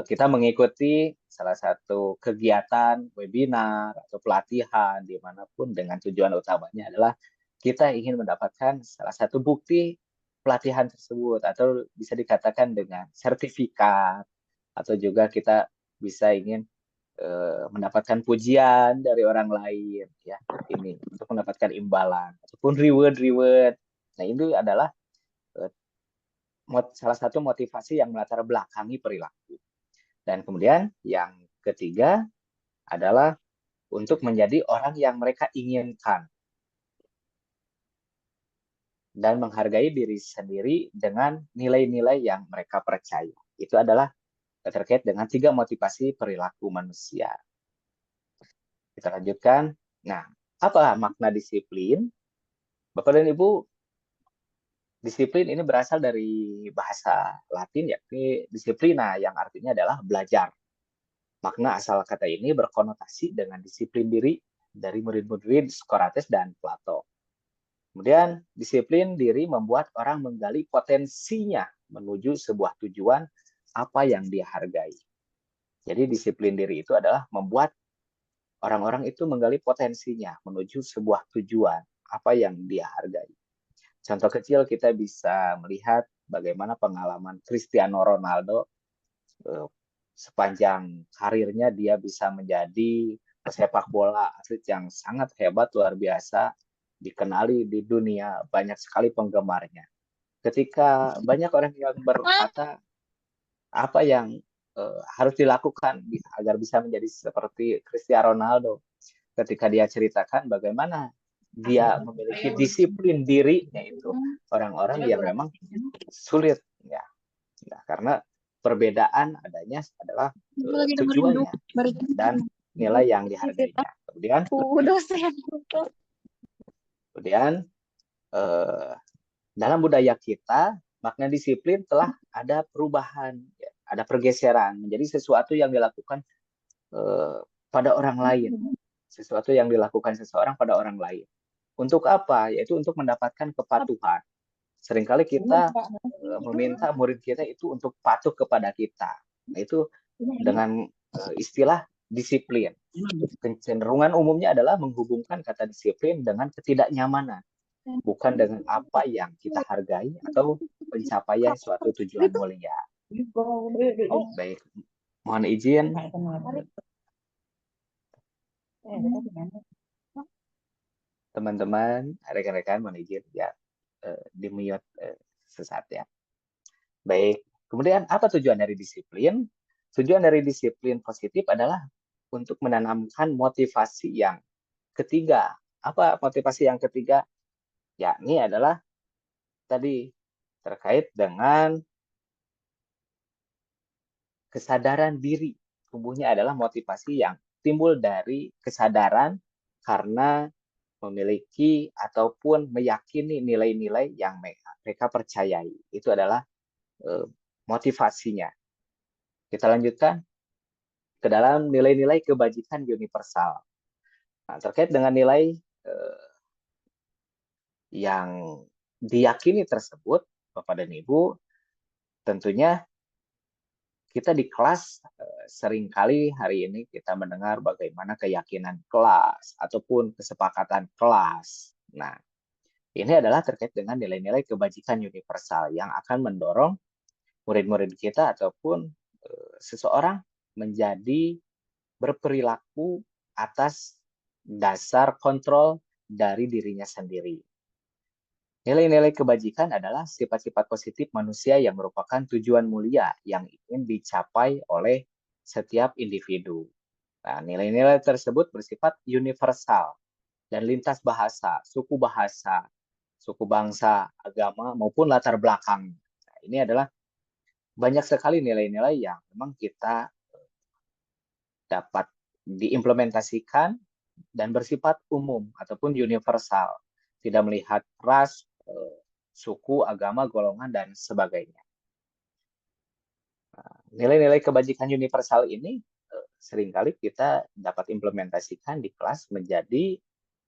kita mengikuti salah satu kegiatan, webinar, atau pelatihan dimanapun dengan tujuan utamanya adalah kita ingin mendapatkan salah satu bukti pelatihan tersebut, atau bisa dikatakan dengan sertifikat, atau juga kita bisa ingin mendapatkan pujian dari orang lain, ya, ini untuk mendapatkan imbalan ataupun reward. Nah, itu adalah salah satu motivasi yang melatar belakangi perilaku. Dan kemudian yang ketiga adalah untuk menjadi orang yang mereka inginkan dan menghargai diri sendiri dengan nilai-nilai yang mereka percaya. Itu adalah terkait dengan 3 motivasi perilaku manusia. Kita lanjutkan. Nah, apa makna disiplin? Bapak dan Ibu, disiplin ini berasal dari bahasa Latin, yakni disiplina, yang artinya adalah belajar. Makna asal kata ini berkonotasi dengan disiplin diri dari murid-murid Socrates dan Plato. Kemudian, disiplin diri membuat orang menggali potensinya menuju sebuah tujuan apa yang dia hargai. Jadi, disiplin diri itu adalah membuat orang-orang itu menggali potensinya menuju sebuah tujuan apa yang dia hargai. Contoh kecil, kita bisa melihat bagaimana pengalaman Cristiano Ronaldo. Sepanjang karirnya dia bisa menjadi pesepak bola atlet yang sangat hebat, luar biasa, dikenali di dunia, banyak sekali penggemarnya. Ketika banyak orang yang berkata apa yang harus dilakukan agar bisa menjadi seperti Cristiano Ronaldo, ketika dia ceritakan bagaimana dia memiliki disiplin diri, yaitu orang-orang yang memang sulit, ya. Nah, karena perbedaan adanya adalah tujuannya dan nilai yang dihargainya. Kemudian dalam budaya kita, makna disiplin telah ada perubahan, ya, ada pergeseran menjadi sesuatu yang dilakukan pada orang lain, sesuatu yang dilakukan seseorang pada orang lain. Untuk apa? Yaitu untuk mendapatkan kepatuhan. Seringkali kita meminta murid kita itu untuk patuh kepada kita. Nah, itu dengan istilah disiplin. Kecenderungan umumnya adalah menghubungkan kata disiplin dengan ketidaknyamanan, bukan dengan apa yang kita hargai atau pencapaian suatu tujuan mulia. Baik, mohon izin. Teman-teman, rekan-rekan, mohon izin ya, di-mute sesaat ya. Baik, kemudian apa tujuan dari disiplin? Tujuan dari disiplin positif adalah untuk menanamkan motivasi yang ketiga. Apa motivasi yang ketiga? Yakni adalah tadi terkait dengan kesadaran diri. Tumbuhnya adalah motivasi yang timbul dari kesadaran karena memiliki ataupun meyakini nilai-nilai yang mereka percayai. Itu adalah motivasinya. Kita lanjutkan ke dalam nilai-nilai kebajikan universal. Nah, terkait dengan nilai yang diyakini tersebut, Bapak dan Ibu, tentunya kita di kelas seringkali hari ini kita mendengar bagaimana keyakinan kelas ataupun kesepakatan kelas. Nah, ini adalah terkait dengan nilai-nilai kebajikan universal yang akan mendorong murid-murid kita ataupun seseorang menjadi berperilaku atas dasar kontrol dari dirinya sendiri. Nilai-nilai kebajikan adalah sifat-sifat positif manusia yang merupakan tujuan mulia yang ingin dicapai oleh setiap individu. Nah, nilai-nilai tersebut bersifat universal dan lintas bahasa, suku bangsa, agama, maupun latar belakang. Nah, ini adalah banyak sekali nilai-nilai yang memang kita dapat diimplementasikan dan bersifat umum ataupun universal, tidak melihat ras, suku, agama, golongan, dan sebagainya. Nilai-nilai kebajikan universal ini seringkali kita dapat implementasikan di kelas menjadi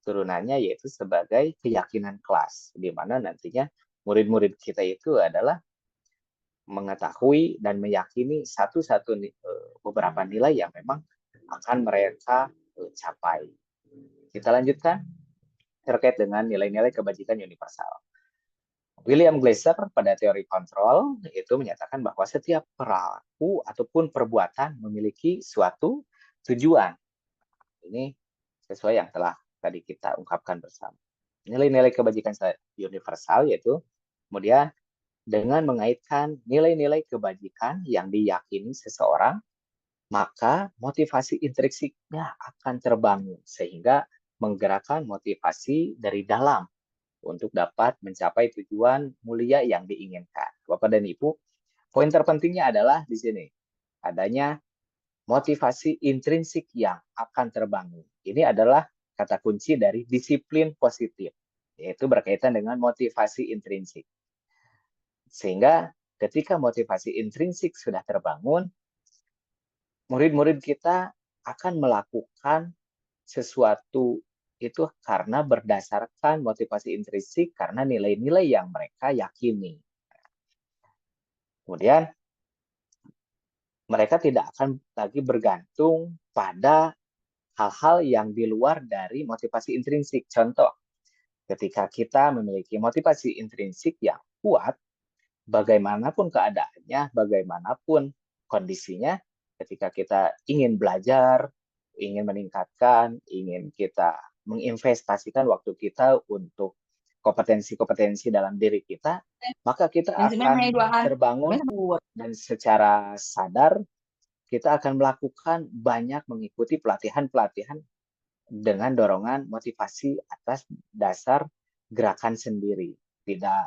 turunannya yaitu sebagai keyakinan kelas, di mana nantinya murid-murid kita itu adalah mengetahui dan meyakini beberapa nilai yang memang akan mereka capai. Kita lanjutkan terkait dengan nilai-nilai kebajikan universal. William Glasser pada teori kontrol itu menyatakan bahwa setiap perilaku ataupun perbuatan memiliki suatu tujuan. Ini sesuai yang telah tadi kita ungkapkan bersama. Nilai-nilai kebajikan universal yaitu kemudian dengan mengaitkan nilai-nilai kebajikan yang diyakini seseorang, maka motivasi intrinsiknya akan terbangun sehingga menggerakkan motivasi dari dalam untuk dapat mencapai tujuan mulia yang diinginkan. Bapak dan Ibu, poin terpentingnya adalah di sini, adanya motivasi intrinsik yang akan terbangun. Ini adalah kata kunci dari disiplin positif, yaitu berkaitan dengan motivasi intrinsik. Sehingga ketika motivasi intrinsik sudah terbangun, murid-murid kita akan melakukan sesuatu itu karena berdasarkan motivasi intrinsik karena nilai-nilai yang mereka yakini. Kemudian mereka tidak akan lagi bergantung pada hal-hal yang di luar dari motivasi intrinsik. Contoh, ketika kita memiliki motivasi intrinsik yang kuat, bagaimanapun keadaannya, bagaimanapun kondisinya, ketika kita ingin belajar, ingin meningkatkan, ingin kita menginvestasikan waktu kita untuk kompetensi-kompetensi dalam diri kita, maka kita akan terbangun dan secara sadar kita akan melakukan banyak mengikuti pelatihan-pelatihan dengan dorongan motivasi atas dasar gerakan sendiri. Tidak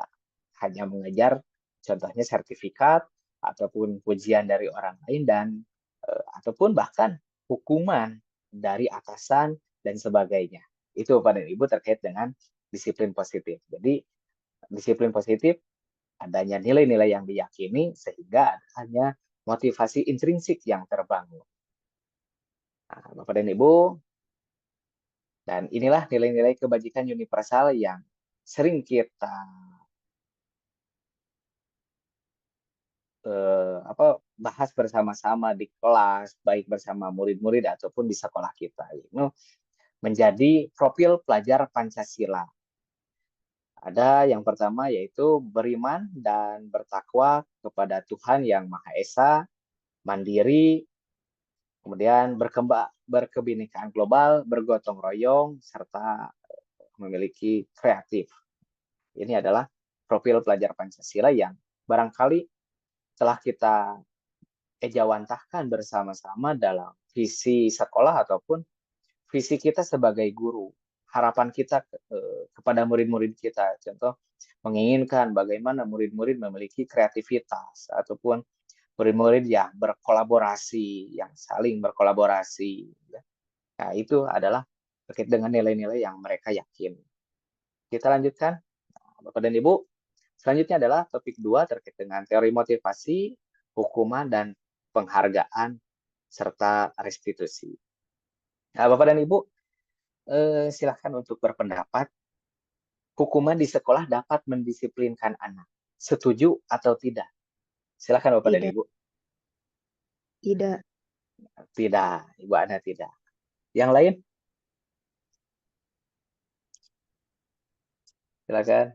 hanya mengejar contohnya sertifikat ataupun pujian dari orang lain dan ataupun bahkan hukuman dari atasan dan sebagainya. Itu Bapak dan Ibu terkait dengan disiplin positif. Jadi disiplin positif adanya nilai-nilai yang diyakini sehingga hanya motivasi intrinsik yang terbangun. Nah, Bapak dan Ibu, dan inilah nilai-nilai kebajikan universal yang sering kita bahas bersama-sama di kelas, baik bersama murid-murid ataupun di sekolah kita. Ini menjadi profil pelajar Pancasila. Ada yang pertama yaitu beriman dan bertakwa kepada Tuhan Yang Maha Esa, mandiri, kemudian berkebinekaan global, bergotong royong, serta memiliki kreatif. Ini adalah profil pelajar Pancasila yang barangkali telah kita ejawantahkan bersama-sama dalam visi sekolah ataupun visi kita sebagai guru. Harapan kita kepada murid-murid kita, contoh menginginkan bagaimana murid-murid memiliki kreativitas ataupun murid-murid yang berkolaborasi, yang saling berkolaborasi. Nah, itu adalah terkait dengan nilai-nilai yang mereka yakin. Kita lanjutkan, Bapak dan Ibu. Selanjutnya adalah topik 2 terkait dengan teori motivasi, hukuman, dan penghargaan, serta restitusi. Nah, Bapak dan Ibu, silakan untuk berpendapat. Hukuman di sekolah dapat mendisiplinkan anak. Setuju atau tidak? Silakan Bapak dan Tidak. Ibu. Tidak. Tidak, Ibu Ana tidak. Yang lain? Silakan.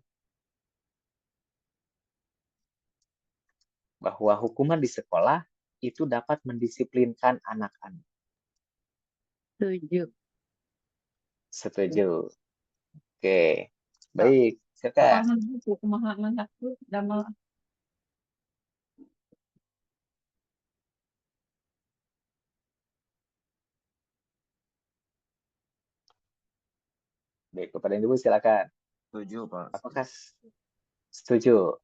Bahwa hukuman di sekolah itu dapat mendisiplinkan anak-anak. Setuju. Setuju. Oke. Baik, silakan. Baik, Bapak dan Ibu silakan. Setuju, Pak. Apakah setuju?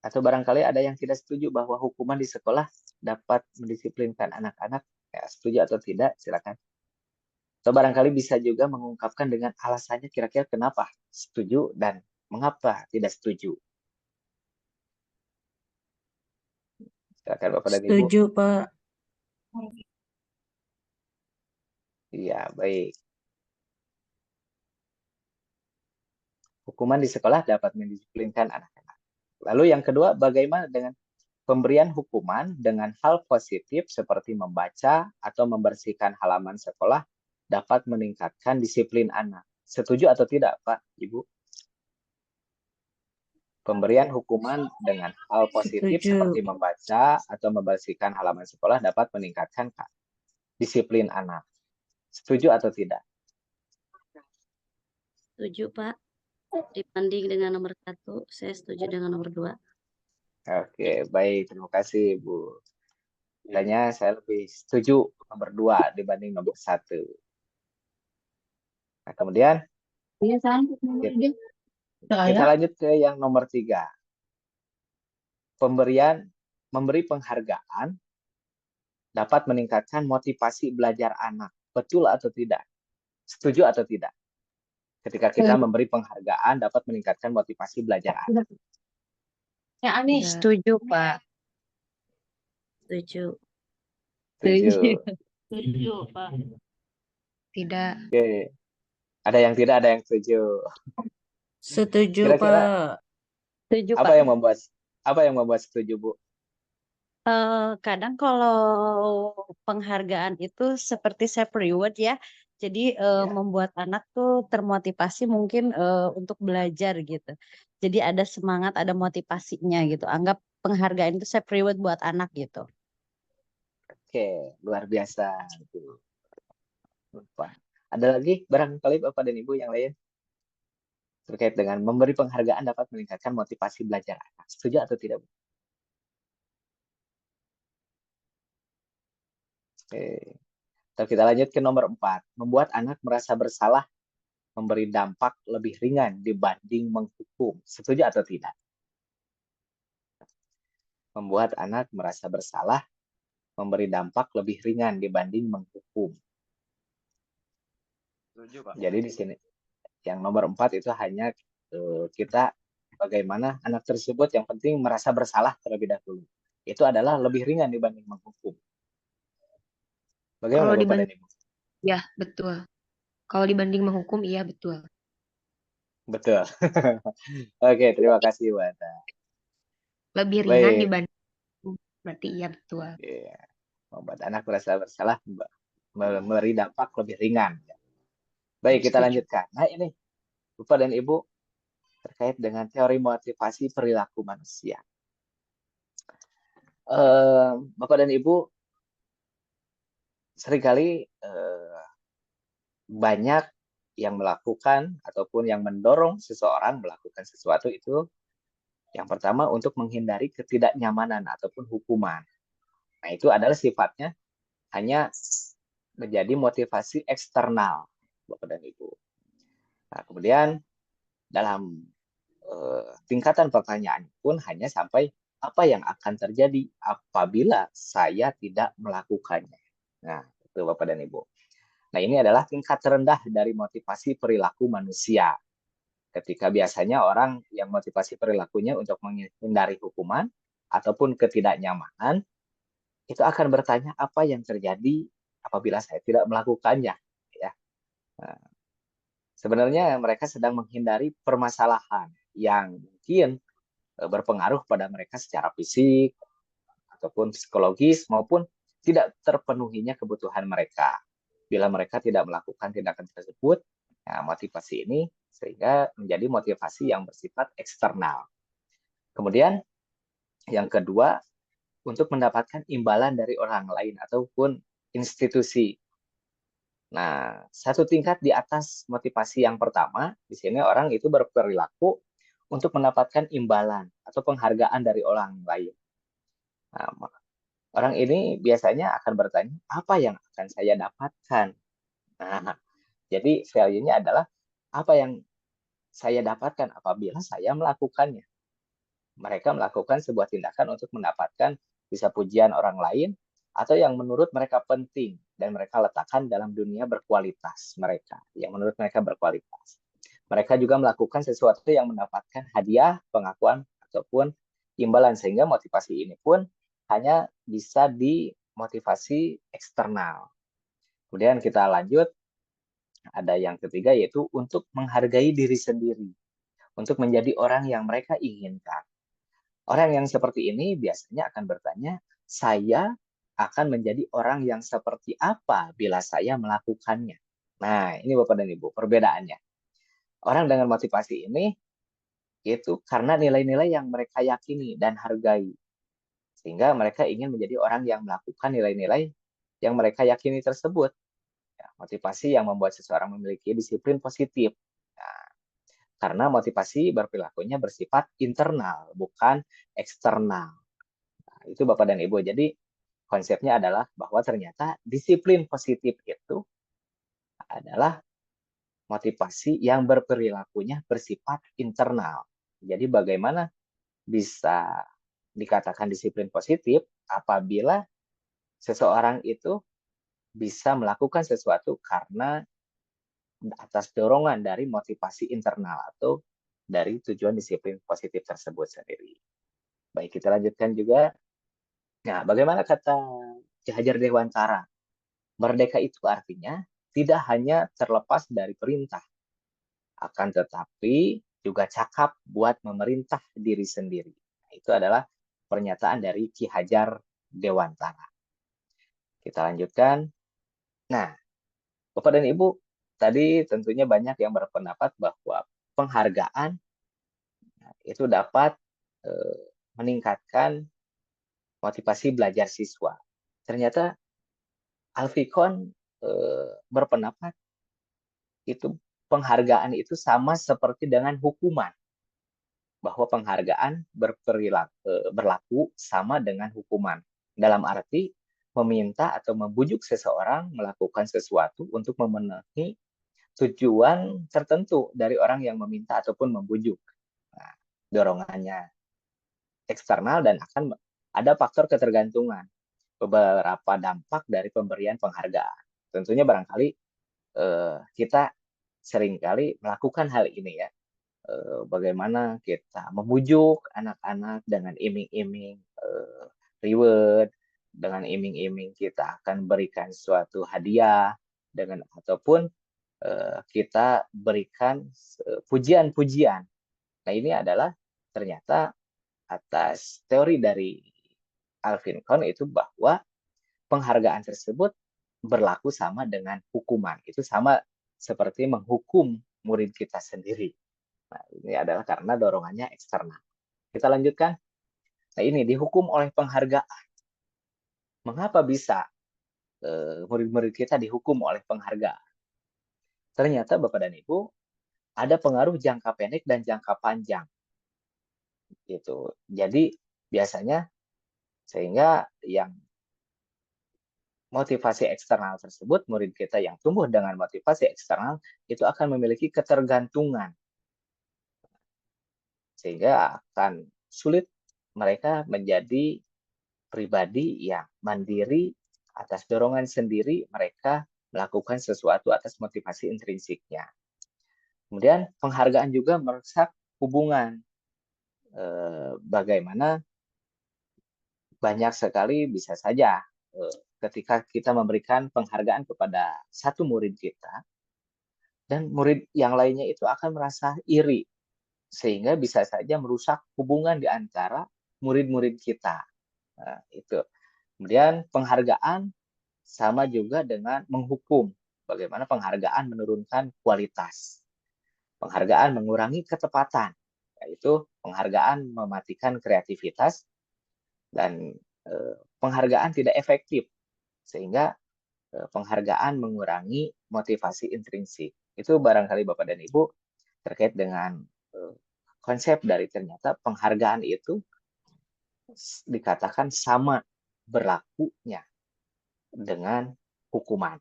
Atau barangkali ada yang tidak setuju bahwa hukuman di sekolah dapat mendisiplinkan anak-anak? Ya, setuju atau tidak? Silakan. Atau barangkali bisa juga mengungkapkan dengan alasannya kira-kira kenapa setuju dan mengapa tidak setuju. Silakan Bapak dan Ibu. Setuju, Pak. Iya, baik. Hukuman di sekolah dapat mendisiplinkan anak-anak. Lalu yang kedua, bagaimana dengan pemberian hukuman dengan hal positif seperti membaca atau membersihkan halaman sekolah dapat meningkatkan disiplin anak. Setuju atau tidak, Pak, Ibu? Pemberian hukuman dengan hal positif Setuju. seperti membaca atau membersihkan halaman sekolah dapat meningkatkan disiplin anak. Setuju atau tidak? Setuju, Pak. Dibanding dengan nomor 1, saya setuju dengan nomor 2. Oke, baik. Terima kasih, Bu. Kayaknya saya lebih setuju nomor 2 dibanding nomor 1. Nah, kemudian kita lanjut ke yang nomor 3. Memberi penghargaan dapat meningkatkan motivasi belajar anak. Betul atau tidak? Setuju atau tidak? Ketika kita memberi penghargaan dapat meningkatkan motivasi belajar anak. Tidak. Setuju, Pak. Setuju. Setuju. Setuju, Pak. Tidak. Oke. Ada yang tidak, ada yang setuju. Setuju, Kira-kira Pak. Setuju, apa Pak. yang membuat setuju, Bu? Kadang kalau penghargaan itu seperti self reward ya, jadi Ya. membuat anak tuh termotivasi mungkin untuk belajar gitu. Jadi ada semangat, ada motivasinya gitu. Anggap penghargaan itu self reward buat anak gitu. Oke, luar biasa. Lupa. Ada lagi barangkali Bapak dan Ibu yang lain terkait dengan memberi penghargaan dapat meningkatkan motivasi belajar anak. Setuju atau tidak, Bu? Oke. Atau kita lanjut ke nomor 4. Membuat anak merasa bersalah memberi dampak lebih ringan dibanding menghukum. Setuju atau tidak? Membuat anak merasa bersalah memberi dampak lebih ringan dibanding menghukum. Setuju, Pak. Jadi di sini yang nomor 4 itu hanya kita bagaimana anak tersebut yang penting merasa bersalah terlebih dahulu. Itu adalah lebih ringan dibanding menghukum. Bagaimana Kalau Bapak dan Ibu? Ya, betul. Kalau dibanding menghukum, iya betul. Betul. Oke, terima kasih, Bu Ata. Lebih ringan Baik. dibanding berarti iya betul. Iya. Membuat anak merasa bersalah memberi dampak lebih ringan. Baik, kita Setuju. lanjutkan. Nah, ini Bapak dan Ibu terkait dengan teori motivasi perilaku manusia. Bapak dan Ibu seringkali banyak yang melakukan ataupun yang mendorong seseorang melakukan sesuatu itu yang pertama untuk menghindari ketidaknyamanan ataupun hukuman. Nah, itu adalah sifatnya hanya menjadi motivasi eksternal, Bapak dan Ibu. Nah, kemudian dalam tingkatan pertanyaan pun hanya sampai apa yang akan terjadi apabila saya tidak melakukannya. Nah, itu Bapak dan Ibu. Nah, ini adalah tingkat terendah dari motivasi perilaku manusia. Ketika biasanya orang yang motivasi perilakunya untuk menghindari hukuman ataupun ketidaknyamanan, itu akan bertanya apa yang terjadi apabila saya tidak melakukannya. Ya. Nah, sebenarnya mereka sedang menghindari permasalahan yang mungkin berpengaruh pada mereka secara fisik ataupun psikologis maupun tidak terpenuhinya kebutuhan mereka. Bila mereka tidak melakukan tindakan tersebut, nah, motivasi ini sehingga menjadi motivasi yang bersifat eksternal. Kemudian yang kedua, untuk mendapatkan imbalan dari orang lain ataupun institusi. Nah, satu tingkat di atas motivasi yang pertama, di sini orang itu berperilaku untuk mendapatkan imbalan atau penghargaan dari orang lain. Nah, orang ini biasanya akan bertanya, apa yang akan saya dapatkan? Nah, jadi value-nya adalah apa yang saya dapatkan apabila saya melakukannya. Mereka melakukan sebuah tindakan untuk mendapatkan bisa pujian orang lain atau yang menurut mereka penting dan mereka letakkan dalam dunia berkualitas mereka, yang menurut mereka berkualitas. Mereka juga melakukan sesuatu yang mendapatkan hadiah, pengakuan, ataupun imbalan, sehingga motivasi ini pun hanya bisa dimotivasi eksternal. Kemudian kita lanjut, ada yang ketiga yaitu untuk menghargai diri sendiri, untuk menjadi orang yang mereka inginkan. Orang yang seperti ini biasanya akan bertanya, saya akan menjadi orang yang seperti apa bila saya melakukannya. Nah, ini Bapak dan Ibu, perbedaannya. Orang dengan motivasi ini itu karena nilai-nilai yang mereka yakini dan hargai. Sehingga mereka ingin menjadi orang yang melakukan nilai-nilai yang mereka yakini tersebut. Ya, motivasi yang membuat seseorang memiliki disiplin positif. Nah, karena motivasi berperilakunya bersifat internal, bukan eksternal. Nah, itu Bapak dan Ibu. Jadi konsepnya adalah bahwa ternyata disiplin positif itu adalah motivasi yang berperilakunya bersifat internal. Jadi bagaimana bisa dikatakan disiplin positif apabila seseorang itu bisa melakukan sesuatu karena atas dorongan dari motivasi internal atau dari tujuan disiplin positif tersebut sendiri. Baik, kita lanjutkan juga. Nah, bagaimana kata Ki Hajar Dewantara? Merdeka itu artinya tidak hanya terlepas dari perintah, akan tetapi juga cakap buat memerintah diri sendiri. Nah, itu adalah pernyataan dari Ki Hajar Dewantara. Kita lanjutkan. Nah, Bapak dan Ibu, tadi tentunya banyak yang berpendapat bahwa penghargaan itu dapat meningkatkan motivasi belajar siswa. Ternyata Alfikon berpendapat itu penghargaan itu sama seperti dengan hukuman, bahwa penghargaan berlaku sama dengan hukuman. Dalam arti meminta atau membujuk seseorang melakukan sesuatu untuk memenuhi tujuan tertentu dari orang yang meminta ataupun membujuk. Nah, dorongannya eksternal dan akan ada faktor ketergantungan. Beberapa dampak dari pemberian penghargaan. Tentunya barangkali kita seringkali melakukan hal ini ya. Bagaimana kita memujuk anak-anak dengan iming-iming reward, dengan iming-iming kita akan berikan suatu hadiah, dengan ataupun kita berikan pujian-pujian. Nah, ini adalah ternyata atas teori dari Alvin Kohn itu bahwa penghargaan tersebut berlaku sama dengan hukuman. Itu sama seperti menghukum murid kita sendiri. Nah, ini adalah karena dorongannya eksternal. Kita lanjutkan. Nah, ini dihukum oleh penghargaan. Mengapa bisa murid-murid kita dihukum oleh penghargaan? Ternyata Bapak dan Ibu, ada pengaruh jangka pendek dan jangka panjang. Gitu. Jadi biasanya sehingga yang motivasi eksternal tersebut, murid kita yang tumbuh dengan motivasi eksternal itu akan memiliki ketergantungan. Sehingga akan sulit mereka menjadi pribadi yang mandiri atas dorongan sendiri, mereka melakukan sesuatu atas motivasi intrinsiknya. Kemudian penghargaan juga merusak hubungan. Bagaimana banyak sekali bisa saja ketika kita memberikan penghargaan kepada satu murid kita, dan murid yang lainnya itu akan merasa iri sehingga bisa saja merusak hubungan di antara murid-murid kita. Nah, itu. Kemudian penghargaan sama juga dengan menghukum. Bagaimana penghargaan menurunkan kualitas. Penghargaan mengurangi ketepatan, yaitu penghargaan mematikan kreativitas, dan penghargaan tidak efektif, sehingga penghargaan mengurangi motivasi intrinsik. Itu barangkali Bapak dan Ibu terkait dengan konsep dari ternyata penghargaan itu dikatakan sama berlakunya dengan hukuman.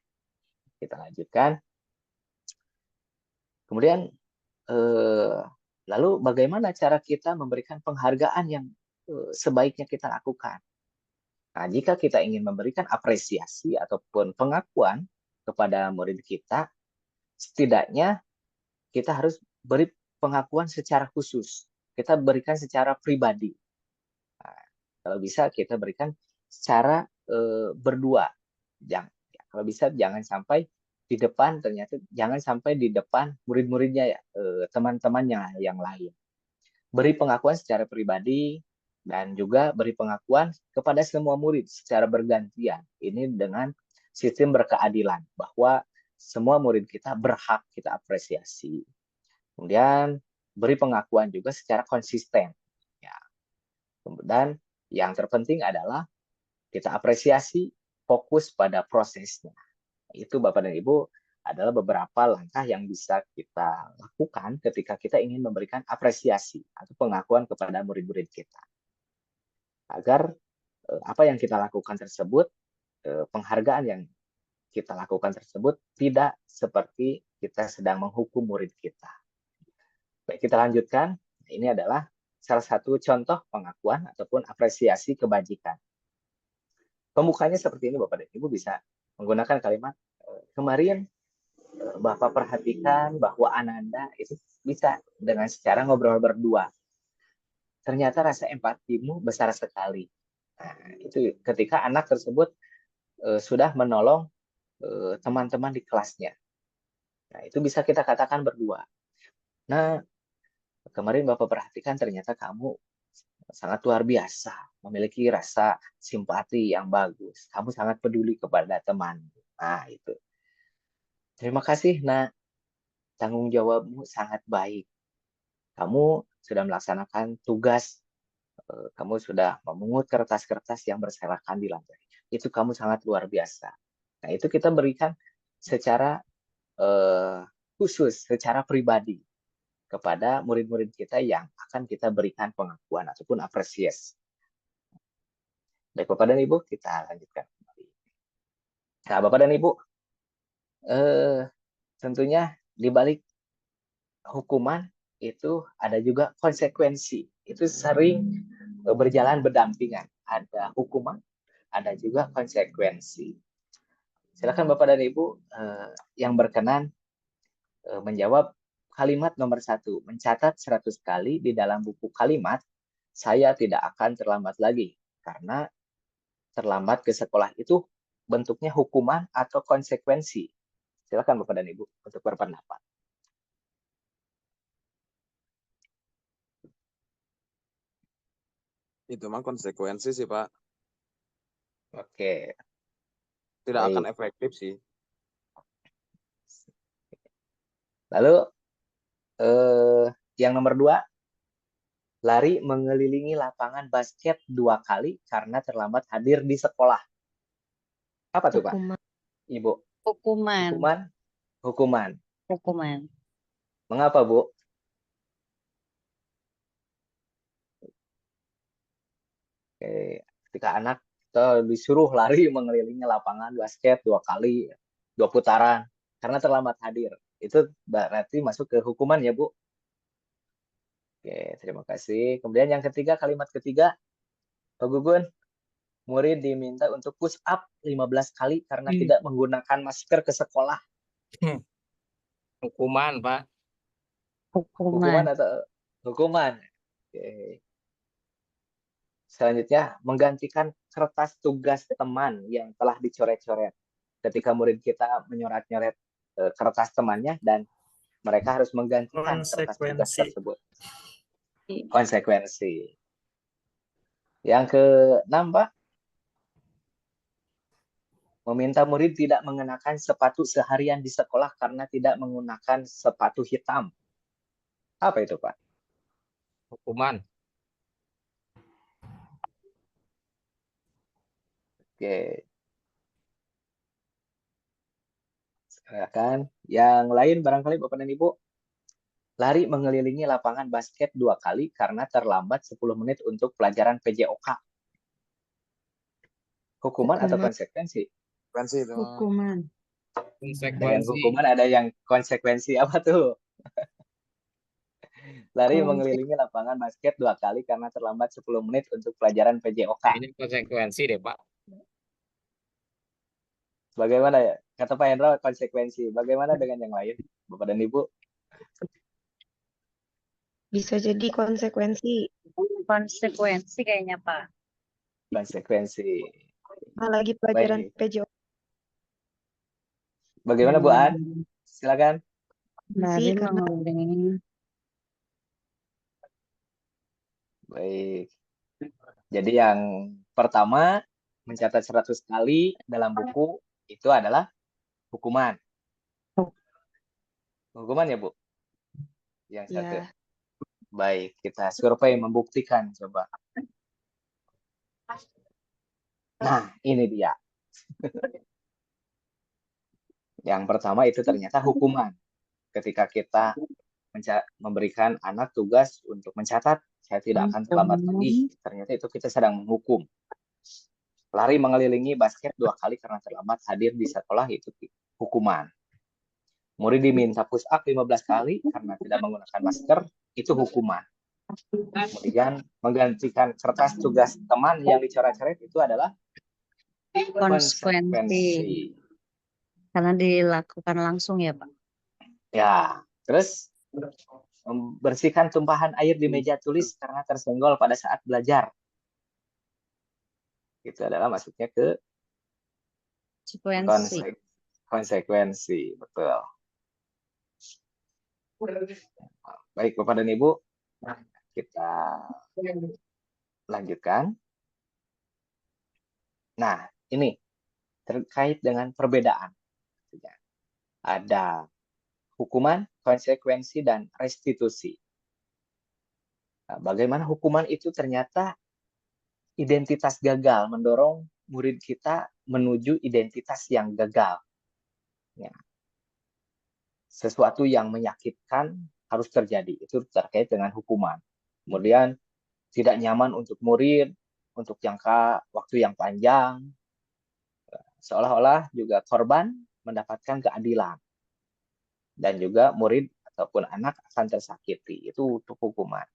Kita lanjutkan. Kemudian lalu bagaimana cara kita memberikan penghargaan yang sebaiknya kita lakukan? Nah, jika kita ingin memberikan apresiasi ataupun pengakuan kepada murid kita, setidaknya kita harus beri pengakuan secara khusus. Kita berikan secara pribadi. Nah, kalau bisa kita berikan secara berdua. Kalau bisa jangan sampai di depan, ternyata jangan sampai di depan murid-muridnya ya, teman-temannya yang lain. Beri pengakuan secara pribadi dan juga beri pengakuan kepada semua murid secara bergantian. Ini dengan sistem berkeadilan bahwa semua murid kita berhak kita apresiasi. Kemudian beri pengakuan juga secara konsisten. Ya. Dan yang terpenting adalah kita apresiasi, fokus pada prosesnya. Itu Bapak dan Ibu adalah beberapa langkah yang bisa kita lakukan ketika kita ingin memberikan apresiasi atau pengakuan kepada murid-murid kita. Agar apa yang kita lakukan tersebut, penghargaan yang kita lakukan tersebut tidak seperti kita sedang menghukum murid kita. Baik, kita lanjutkan. Ini adalah salah satu contoh pengakuan ataupun apresiasi kebajikan. Pembukanya seperti ini Bapak dan Ibu bisa menggunakan kalimat, kemarin Bapak perhatikan bahwa Ananda itu bisa dengan secara ngobrol berdua. Ternyata rasa empatimu besar sekali. Nah, itu ketika anak tersebut sudah menolong teman-teman di kelasnya. Nah, itu bisa kita katakan berdua. Nah, kemarin Bapak perhatikan ternyata kamu sangat luar biasa, memiliki rasa simpati yang bagus. Kamu sangat peduli kepada teman. Nah, itu. Terima kasih, Nak. Tanggung jawabmu sangat baik. Kamu sudah melaksanakan tugas, kamu sudah memungut kertas-kertas yang berserakan di lantai. Itu kamu sangat luar biasa. Nah, itu kita berikan secara khusus, secara pribadi kepada murid-murid kita yang akan kita berikan pengakuan ataupun apresiasi. Baik, Bapak dan Ibu, kita lanjutkan kembali. Nah, Bapak dan Ibu, tentunya di balik hukuman itu ada juga konsekuensi. Itu sering berjalan berdampingan. Ada hukuman, ada juga konsekuensi. Silakan Bapak dan Ibu yang berkenan menjawab kalimat nomor 1. Mencatat 100 kali di dalam buku kalimat, saya tidak akan terlambat lagi. Karena terlambat ke sekolah itu bentuknya hukuman atau konsekuensi. Silakan Bapak dan Ibu untuk berpendapat. Itu mah konsekuensi sih, Pak. Oke. Tidak akan efektif sih. Lalu yang nomor 2, lari mengelilingi lapangan basket 2 kali karena terlambat hadir di sekolah. Apa tuh, Pak? Ibu? Hukuman. Hukuman. Mengapa, Bu? Oke, ketika anak disuruh lari mengelilingi lapangan basket 2 kali, 2 putaran karena terlambat hadir. Itu berarti masuk ke hukuman ya, Bu? Oke, terima kasih. Kemudian yang ketiga, kalimat ketiga, Pak Gugun, murid diminta untuk push up 15 kali karena tidak menggunakan masker ke sekolah. Hukuman, Pak. Hukuman atau hukuman? Oke. Selanjutnya, menggantikan kertas tugas teman yang telah dicoret-coret. Ketika murid kita menyoret-nyoret kertas temannya dan mereka harus menggantikan kertas tugas Konsekuensi. tersebut. Konsekuensi. Yang ke-6, Pak, meminta murid tidak mengenakan sepatu seharian di sekolah karena tidak menggunakan sepatu hitam. Apa itu, Pak? Hukuman. Oke. Silakan. Yang lain barangkali Bapak dan Ibu. Lari mengelilingi lapangan basket 2 kali karena terlambat 10 menit untuk pelajaran PJOK. Hukuman atau konsekuensi? Konsekuensi itu. Hukuman. Ada yang Konsekuensi. hukuman, ada yang konsekuensi. Apa tuh? Lari mengelilingi lapangan basket 2 kali karena terlambat 10 menit untuk pelajaran PJOK. Ini konsekuensi deh, Pak. Bagaimana ya? Kata Pak Hendra konsekuensi. Bagaimana dengan yang lain, Bapak dan Ibu? Bisa jadi konsekuensi. Konsekuensi kayaknya, Pak. Konsekuensi. Apalagi pelajaran Baik. PJO. Bagaimana Bu An? Silakan. Lari karena mengelilingi. Baik. Jadi yang pertama, mencatat 100 kali dalam buku itu adalah hukuman. Hukuman ya, Bu? Yang satu. ya Baik, kita survei membuktikan coba. Nah, ini dia. Yang pertama itu ternyata hukuman. Ketika kita memberikan anak tugas untuk mencatat, saya tidak akan terlambat lagi. Ternyata itu kita sedang menghukum. Lari mengelilingi basket 2 kali karena terlambat hadir di sekolah itu hukuman. Murid diminta push up 15 kali karena tidak menggunakan masker, itu hukuman. Kemudian menggantikan kertas tugas teman yang dicoret-coret itu adalah konsekuensi. Karena dilakukan langsung ya, Pak. Ya, terus membersihkan tumpahan air di meja tulis karena tersenggol pada saat belajar. Itu adalah masuknya ke konsekuensi, betul. Baik, Bapak dan Ibu, kita lanjutkan. Nah, ini terkait dengan perbedaan. Ada hukuman, konsekuensi, dan restitusi. Nah, bagaimana hukuman itu ternyata identitas gagal, mendorong murid kita menuju identitas yang gagal. Ya. Sesuatu yang menyakitkan harus terjadi. Itu terkait dengan hukuman. Kemudian tidak nyaman untuk murid, untuk jangka waktu yang panjang. Seolah-olah juga korban mendapatkan keadilan. Dan juga murid ataupun anak akan tersakiti. Itu untuk hukuman.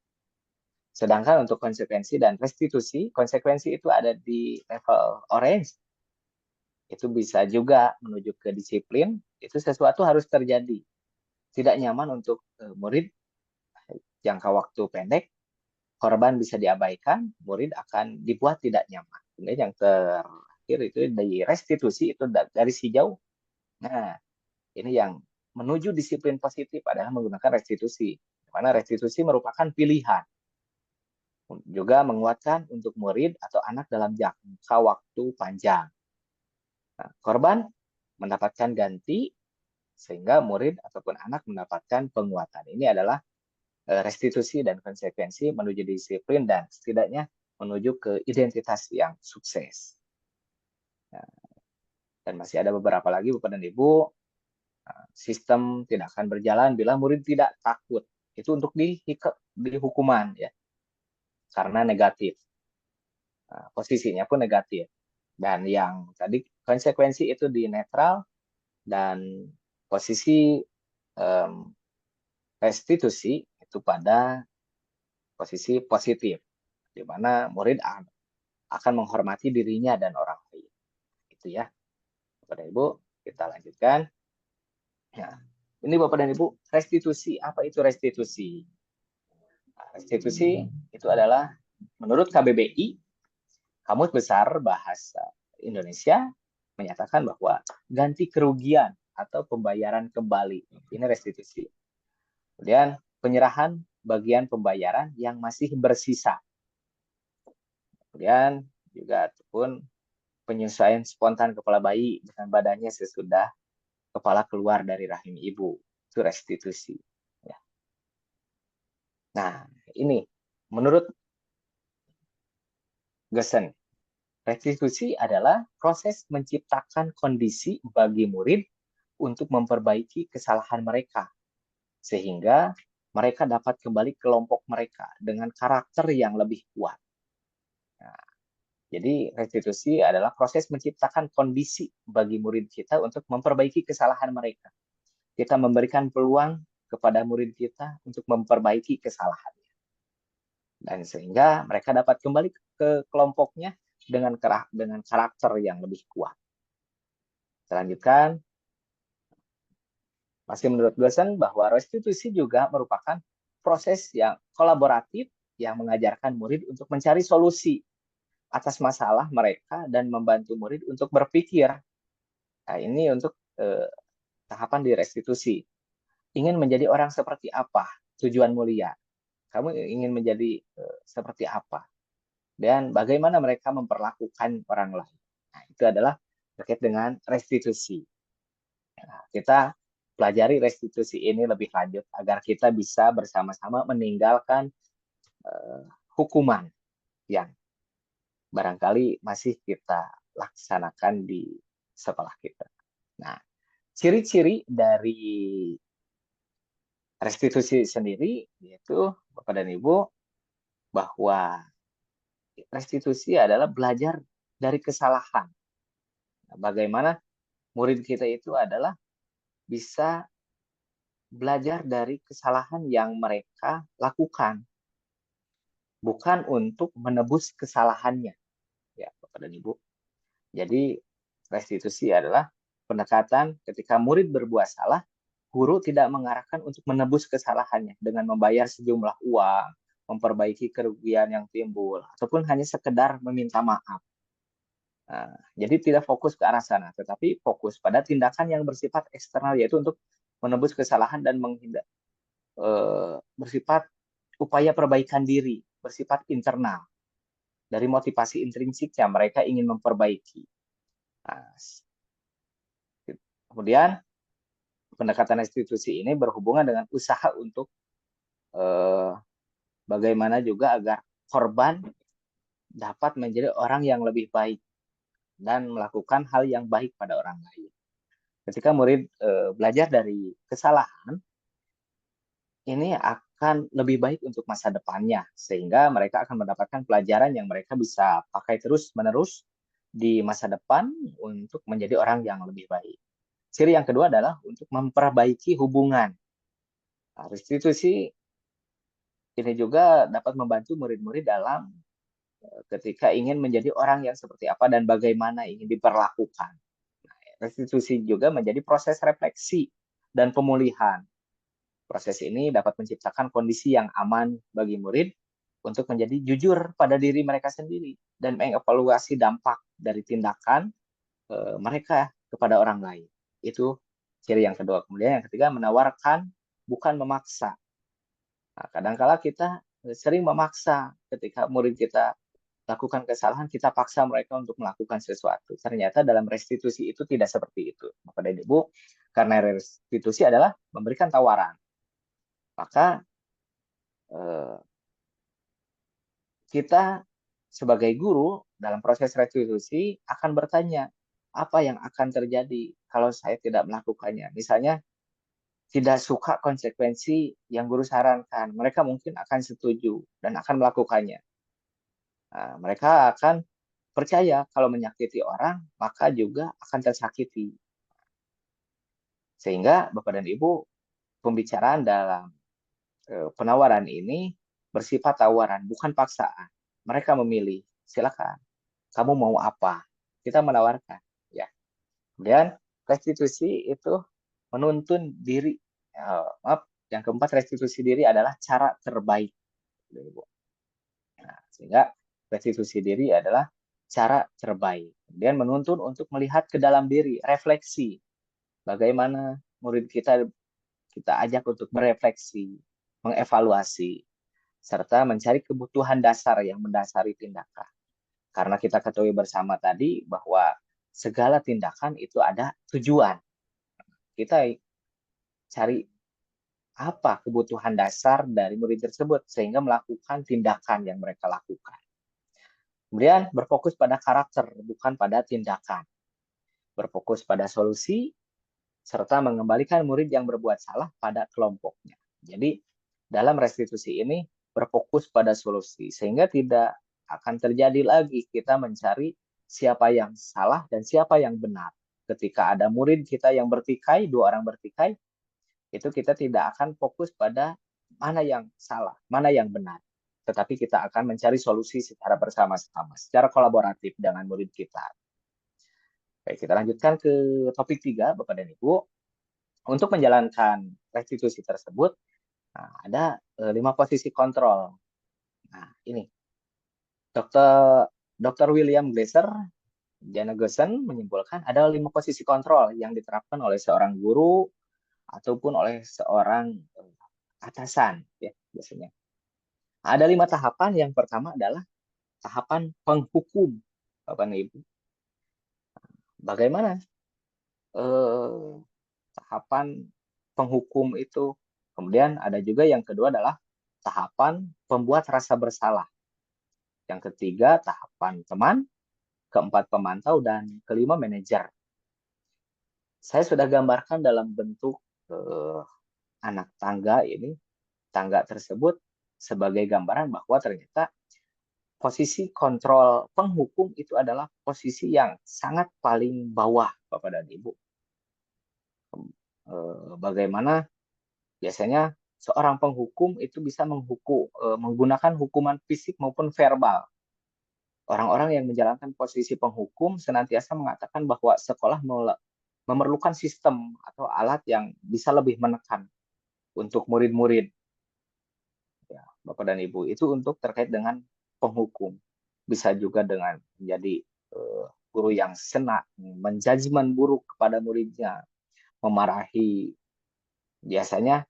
Sedangkan untuk konsekuensi dan restitusi, konsekuensi itu ada di level orange. Itu bisa juga menuju ke disiplin, itu sesuatu harus terjadi. Tidak nyaman untuk murid, jangka waktu pendek, korban bisa diabaikan, murid akan dibuat tidak nyaman. Kemudian yang terakhir itu dari restitusi, itu dari si jauh. Nah, ini yang menuju disiplin positif adalah menggunakan restitusi. Di mana restitusi merupakan pilihan. Juga menguatkan untuk murid atau anak dalam jangka waktu panjang. Nah, korban mendapatkan ganti sehingga murid ataupun anak mendapatkan penguatan. Ini adalah restitusi dan konsekuensi menuju disiplin dan setidaknya menuju ke identitas yang sukses. Nah, dan masih ada beberapa lagi Bapak dan Ibu. Sistem tidak akan berjalan bila murid tidak takut. Itu untuk dihukuman ya. Karena negatif. Nah, posisinya pun negatif. Dan yang tadi konsekuensi itu di netral dan posisi restitusi itu pada posisi positif, di mana murid akan menghormati dirinya dan orang lain. Itu ya, Bapak dan Ibu, kita lanjutkan. Ya, ini Bapak dan Ibu, restitusi. Apa itu restitusi? Nah, restitusi itu adalah menurut KBBI, Kamus Besar Bahasa Indonesia menyatakan bahwa ganti kerugian atau pembayaran kembali. Ini restitusi. Kemudian penyerahan bagian pembayaran yang masih bersisa. Kemudian juga ataupun penyesuaian spontan kepala bayi dengan badannya sesudah kepala keluar dari rahim ibu. Itu restitusi. Ya. Nah, ini menurut Gesen, restitusi adalah proses menciptakan kondisi bagi murid untuk memperbaiki kesalahan mereka, sehingga mereka dapat kembali ke kelompok mereka dengan karakter yang lebih kuat. Nah, jadi restitusi adalah proses menciptakan kondisi bagi murid kita untuk memperbaiki kesalahan mereka. Kita memberikan peluang kepada murid kita untuk memperbaiki kesalahannya. Dan sehingga mereka dapat kembali ke kelompoknya dengan karakter yang lebih kuat. Selanjutkan, masih menurut Gesen bahwa restitusi juga merupakan proses yang kolaboratif yang mengajarkan murid untuk mencari solusi atas masalah mereka dan membantu murid untuk berpikir. Nah, ini untuk tahapan di restitusi. Ingin menjadi orang seperti apa? Tujuan mulia. Kamu ingin menjadi seperti apa? Dan bagaimana mereka memperlakukan orang lain. Nah, itu adalah terkait dengan restitusi. Nah, kita pelajari restitusi ini lebih lanjut agar kita bisa bersama-sama meninggalkan hukuman yang barangkali masih kita laksanakan di sekolah kita. Nah, ciri-ciri dari restitusi sendiri yaitu Bapak dan Ibu bahwa restitusi adalah belajar dari kesalahan. Nah, bagaimana murid kita itu adalah bisa belajar dari kesalahan yang mereka lakukan, bukan untuk menebus kesalahannya, ya Bapak dan Ibu. Jadi restitusi adalah pendekatan ketika murid berbuat salah, guru tidak mengarahkan untuk menebus kesalahannya dengan membayar sejumlah uang, memperbaiki kerugian yang timbul, ataupun hanya sekedar meminta maaf. Nah, jadi tidak fokus ke arah sana, tetapi fokus pada tindakan yang bersifat eksternal, yaitu untuk menebus kesalahan dan menghindar, bersifat upaya perbaikan diri, bersifat internal, dari motivasi intrinsiknya mereka ingin memperbaiki. Nah, kemudian pendekatan restitusi ini berhubungan dengan usaha untuk bagaimana juga agar korban dapat menjadi orang yang lebih baik dan melakukan hal yang baik pada orang lain. Ketika murid belajar dari kesalahan, ini akan lebih baik untuk masa depannya, sehingga mereka akan mendapatkan pelajaran yang mereka bisa pakai terus-menerus di masa depan untuk menjadi orang yang lebih baik. Ciri yang kedua adalah untuk memperbaiki hubungan. Nah, restitusi ini juga dapat membantu murid-murid dalam ketika ingin menjadi orang yang seperti apa dan bagaimana ingin diperlakukan. Nah, restitusi juga menjadi proses refleksi dan pemulihan. Proses ini dapat menciptakan kondisi yang aman bagi murid untuk menjadi jujur pada diri mereka sendiri dan mengevaluasi dampak dari tindakan mereka kepada orang lain. Itu ciri yang kedua. Kemudian yang ketiga, menawarkan bukan memaksa. Nah, kadang-kala kita sering memaksa ketika murid kita lakukan kesalahan, kita paksa mereka untuk melakukan sesuatu. Ternyata dalam restitusi itu tidak seperti itu, Bapak dan Ibu, karena restitusi adalah memberikan tawaran. Maka kita sebagai guru dalam proses restitusi akan bertanya, apa yang akan terjadi kalau saya tidak melakukannya? Misalnya, tidak suka konsekuensi yang guru sarankan, mereka mungkin akan setuju dan akan melakukannya. Nah, mereka akan percaya kalau menyakiti orang, maka juga akan tersakiti. Sehingga Bapak dan Ibu, pembicaraan dalam penawaran ini bersifat tawaran, bukan paksaan. Mereka memilih, silakan, kamu mau apa? Kita menawarkan. Ya. Kemudian restitusi itu menuntun diri. Yang keempat, restitusi diri adalah cara terbaik. Nah, sehingga restitusi diri adalah cara terbaik. Kemudian menuntun untuk melihat ke dalam diri, refleksi. Bagaimana murid kita kita ajak untuk merefleksi, mengevaluasi, serta mencari kebutuhan dasar yang mendasari tindakan. Karena kita ketahui bersama tadi bahwa segala tindakan itu ada tujuan. Kita cari apa kebutuhan dasar dari murid tersebut sehingga melakukan tindakan yang mereka lakukan. Kemudian berfokus pada karakter, bukan pada tindakan. Berfokus pada solusi, serta mengembalikan murid yang berbuat salah pada kelompoknya. Jadi, dalam restitusi ini berfokus pada solusi, sehingga tidak akan terjadi lagi kita mencari siapa yang salah dan siapa yang benar. Ketika ada murid kita yang bertikai, 2 orang bertikai, itu kita tidak akan fokus pada mana yang salah, mana yang benar. Tetapi kita akan mencari solusi secara bersama-sama, secara kolaboratif dengan murid kita. Baik, kita lanjutkan ke topik 3, Bapak dan Ibu. Untuk menjalankan restitusi tersebut, ada 5 posisi kontrol. Nah, ini. Dr. William Glasser, Jana Gosen menyimpulkan ada 5 posisi kontrol yang diterapkan oleh seorang guru ataupun oleh seorang atasan, ya biasanya. Ada 5 tahapan. Yang pertama adalah tahapan penghukum, Bapak dan Ibu. Bagaimana tahapan penghukum itu? Kemudian ada juga yang kedua adalah tahapan pembuat rasa bersalah. Yang ketiga tahapan teman, keempat pemantau, dan kelima manajer. Saya sudah gambarkan dalam bentuk anak tangga ini, tangga tersebut sebagai gambaran bahwa ternyata posisi kontrol penghukum itu adalah posisi yang sangat paling bawah, Bapak dan Ibu. Bagaimana biasanya seorang penghukum itu bisa menggunakan hukuman fisik maupun verbal. Orang-orang yang menjalankan posisi penghukum senantiasa mengatakan bahwa sekolah memerlukan sistem atau alat yang bisa lebih menekan untuk murid-murid. Ya, Bapak dan Ibu, itu untuk terkait dengan penghukum. Bisa juga dengan menjadi guru yang sena, menjudgment buruk kepada muridnya, memarahi. Biasanya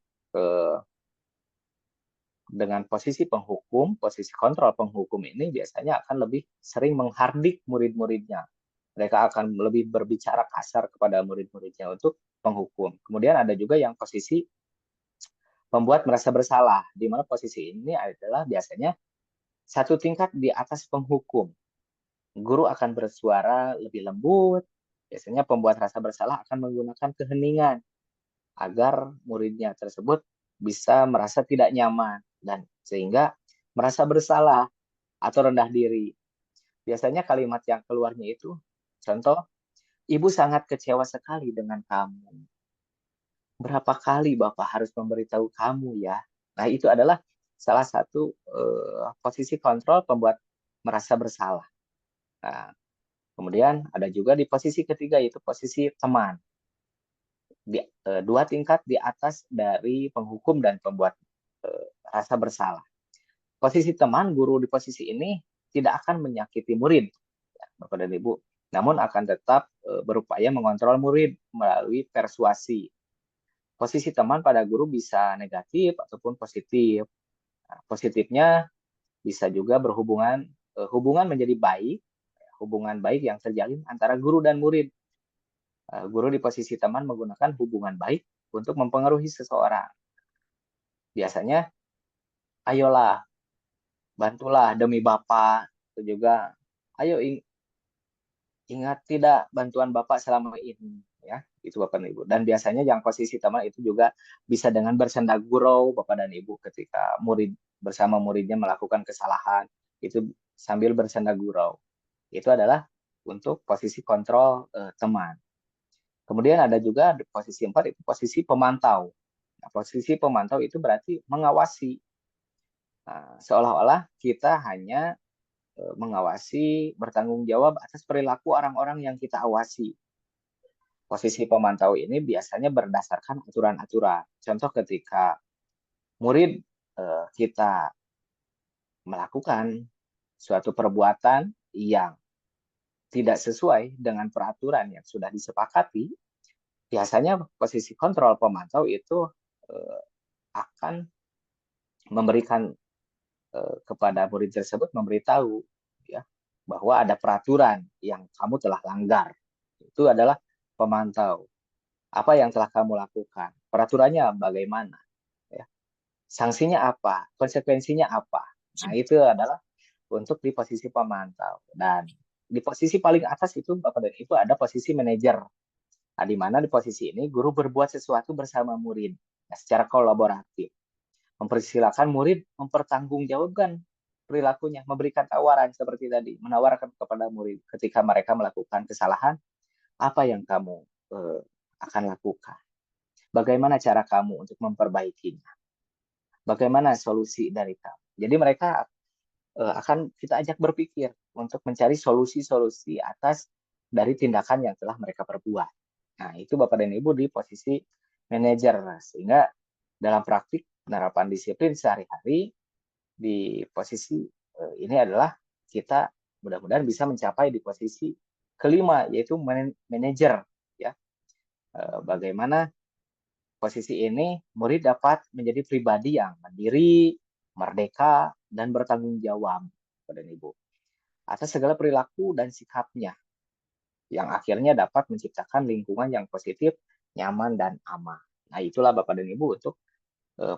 dengan posisi penghukum, posisi kontrol penghukum ini biasanya akan lebih sering menghardik murid-muridnya. Mereka akan lebih berbicara kasar kepada murid-muridnya untuk penghukum. Kemudian ada juga yang posisi membuat merasa bersalah, di mana posisi ini adalah biasanya satu tingkat di atas penghukum. Guru akan bersuara lebih lembut, biasanya pembuat rasa bersalah akan menggunakan keheningan agar muridnya tersebut bisa merasa tidak nyaman dan sehingga merasa bersalah atau rendah diri. Biasanya kalimat yang keluarnya itu, contoh, "Ibu sangat kecewa sekali dengan kamu. Berapa kali Bapak harus memberitahu kamu ya?" Nah, itu adalah salah satu posisi kontrol pembuat merasa bersalah. Nah, kemudian ada juga di posisi ketiga, yaitu posisi teman. Dua tingkat di atas dari penghukum dan pembuat rasa bersalah. Posisi teman, guru di posisi ini tidak akan menyakiti murid, ya, Bapak dan Ibu, namun akan tetap berupaya mengontrol murid melalui persuasi. Posisi teman pada guru bisa negatif ataupun positif. Nah, positifnya bisa juga hubungan menjadi baik, hubungan baik yang terjalin antara guru dan murid. Guru di posisi teman menggunakan hubungan baik untuk mempengaruhi seseorang. Biasanya, ayolah, bantulah demi Bapak. Itu juga, ayo ingat tidak bantuan Bapak selama ini. Ya, itu Bapak dan Ibu. Dan biasanya yang posisi teman itu juga bisa dengan bersenda gurau, Bapak dan Ibu, ketika murid bersama muridnya melakukan kesalahan, itu sambil bersenda gurau. Itu adalah untuk posisi kontrol teman. Kemudian ada juga di posisi 4, itu posisi pemantau. Nah, posisi pemantau itu berarti mengawasi. Nah, seolah-olah kita hanya mengawasi, bertanggung jawab atas perilaku orang-orang yang kita awasi. Posisi pemantau ini biasanya berdasarkan aturan-aturan. Contoh ketika murid kita melakukan suatu perbuatan yang tidak sesuai dengan peraturan yang sudah disepakati, biasanya posisi kontrol pemantau itu akan memberikan kepada murid tersebut, memberitahu ya bahwa ada peraturan yang kamu telah langgar. Itu adalah pemantau. Apa yang telah kamu lakukan? Peraturannya bagaimana? Ya. Sanksinya apa? Konsekuensinya apa? Nah, itu adalah untuk di posisi pemantau. Dan di posisi paling atas itu Bapak dan Ibu ada posisi manajer. Nah, di mana di posisi ini guru berbuat sesuatu bersama murid secara kolaboratif. Mempersilahkan murid mempertanggungjawabkan perilakunya, memberikan tawaran seperti tadi, menawarkan kepada murid ketika mereka melakukan kesalahan, apa yang kamu akan lakukan? Bagaimana cara kamu untuk memperbaikinya? Bagaimana solusi dari kamu? Jadi mereka akan kita ajak berpikir untuk mencari solusi-solusi atas dari tindakan yang telah mereka perbuat. Nah, itu Bapak dan Ibu di posisi manajer. Sehingga dalam praktik penerapan disiplin sehari-hari di posisi ini adalah kita mudah-mudahan bisa mencapai di posisi kelima, yaitu manajer. Ya. Bagaimana posisi ini murid dapat menjadi pribadi yang mandiri, merdeka, dan bertanggung jawab pada Ibu atas segala perilaku dan sikapnya yang akhirnya dapat menciptakan lingkungan yang positif, nyaman, dan aman. Nah, itulah Bapak dan Ibu untuk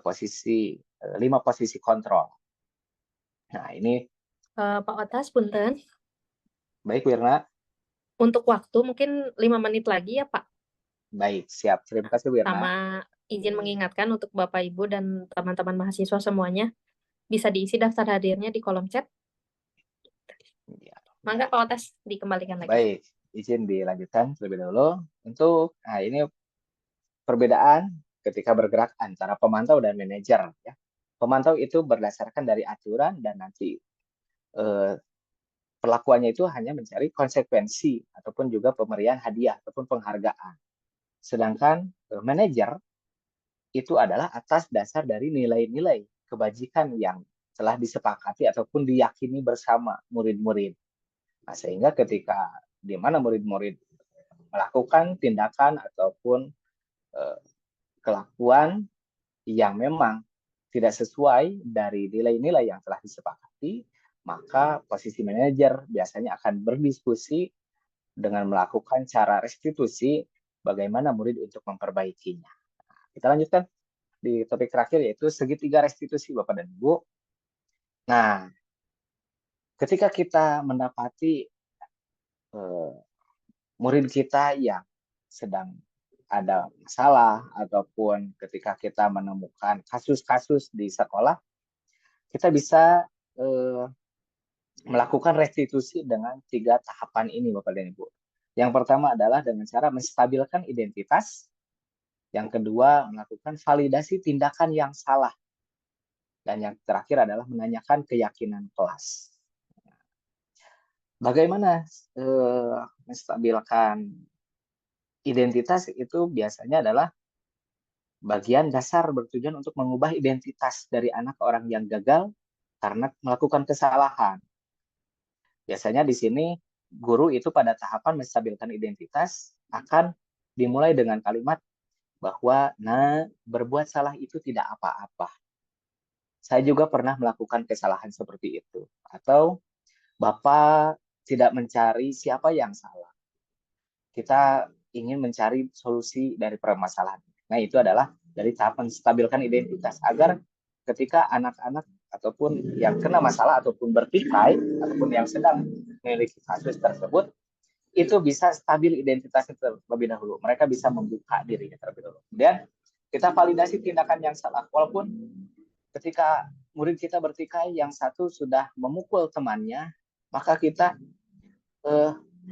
posisi 5 posisi kontrol. Nah, ini Pak Otas, punten. baik Wirna. Untuk waktu mungkin 5 menit lagi ya Pak. Baik, siap. Terima kasih Wirna. Sama izin mengingatkan untuk Bapak Ibu dan teman-teman mahasiswa semuanya, bisa diisi daftar hadirnya di kolom chat. Ya. Mangga Pak Otas dikembalikan lagi. Baik, izin dilanjutkan terlebih dahulu. Untuk ini perbedaan ketika bergerak antara pemantau dan manajer. Ya. Pemantau itu berdasarkan dari aturan dan nanti perlakuannya itu hanya mencari konsekuensi ataupun juga pemberian hadiah ataupun penghargaan. Sedangkan manajer itu adalah atas dasar dari nilai-nilai kebajikan yang telah disepakati ataupun diyakini bersama murid-murid. Nah, sehingga ketika di mana murid-murid melakukan tindakan ataupun kelakuan yang memang tidak sesuai dari nilai-nilai yang telah disepakati, maka posisi manajer biasanya akan berdiskusi dengan melakukan cara restitusi bagaimana murid untuk memperbaikinya. Kita lanjutkan di topik terakhir yaitu segitiga restitusi Bapak dan Ibu. Nah, ketika kita mendapati murid kita yang sedang ada masalah ataupun ketika kita menemukan kasus-kasus di sekolah, kita bisa melakukan restitusi dengan 3 tahapan ini Bapak dan Ibu. Yang pertama adalah dengan cara menstabilkan identitas. Yang kedua, melakukan validasi tindakan yang salah. Dan yang terakhir adalah menanyakan keyakinan kelas. Bagaimana menstabilkan identitas itu biasanya adalah bagian dasar bertujuan untuk mengubah identitas dari anak orang yang gagal karena melakukan kesalahan. Biasanya di sini guru itu pada tahapan menstabilkan identitas akan dimulai dengan kalimat bahwa berbuat salah itu tidak apa-apa. Saya juga pernah melakukan kesalahan seperti itu. Atau Bapak tidak mencari siapa yang salah. Kita ingin mencari solusi dari permasalahan. Nah, itu adalah dari tahap menstabilkan identitas agar ketika anak-anak ataupun yang kena masalah ataupun bertikai ataupun yang sedang memiliki kasus tersebut itu bisa stabil identitasnya terlebih dahulu. Mereka bisa membuka dirinya terlebih dahulu. Kemudian kita validasi tindakan yang salah. Walaupun ketika murid kita bertikai yang satu sudah memukul temannya, maka kita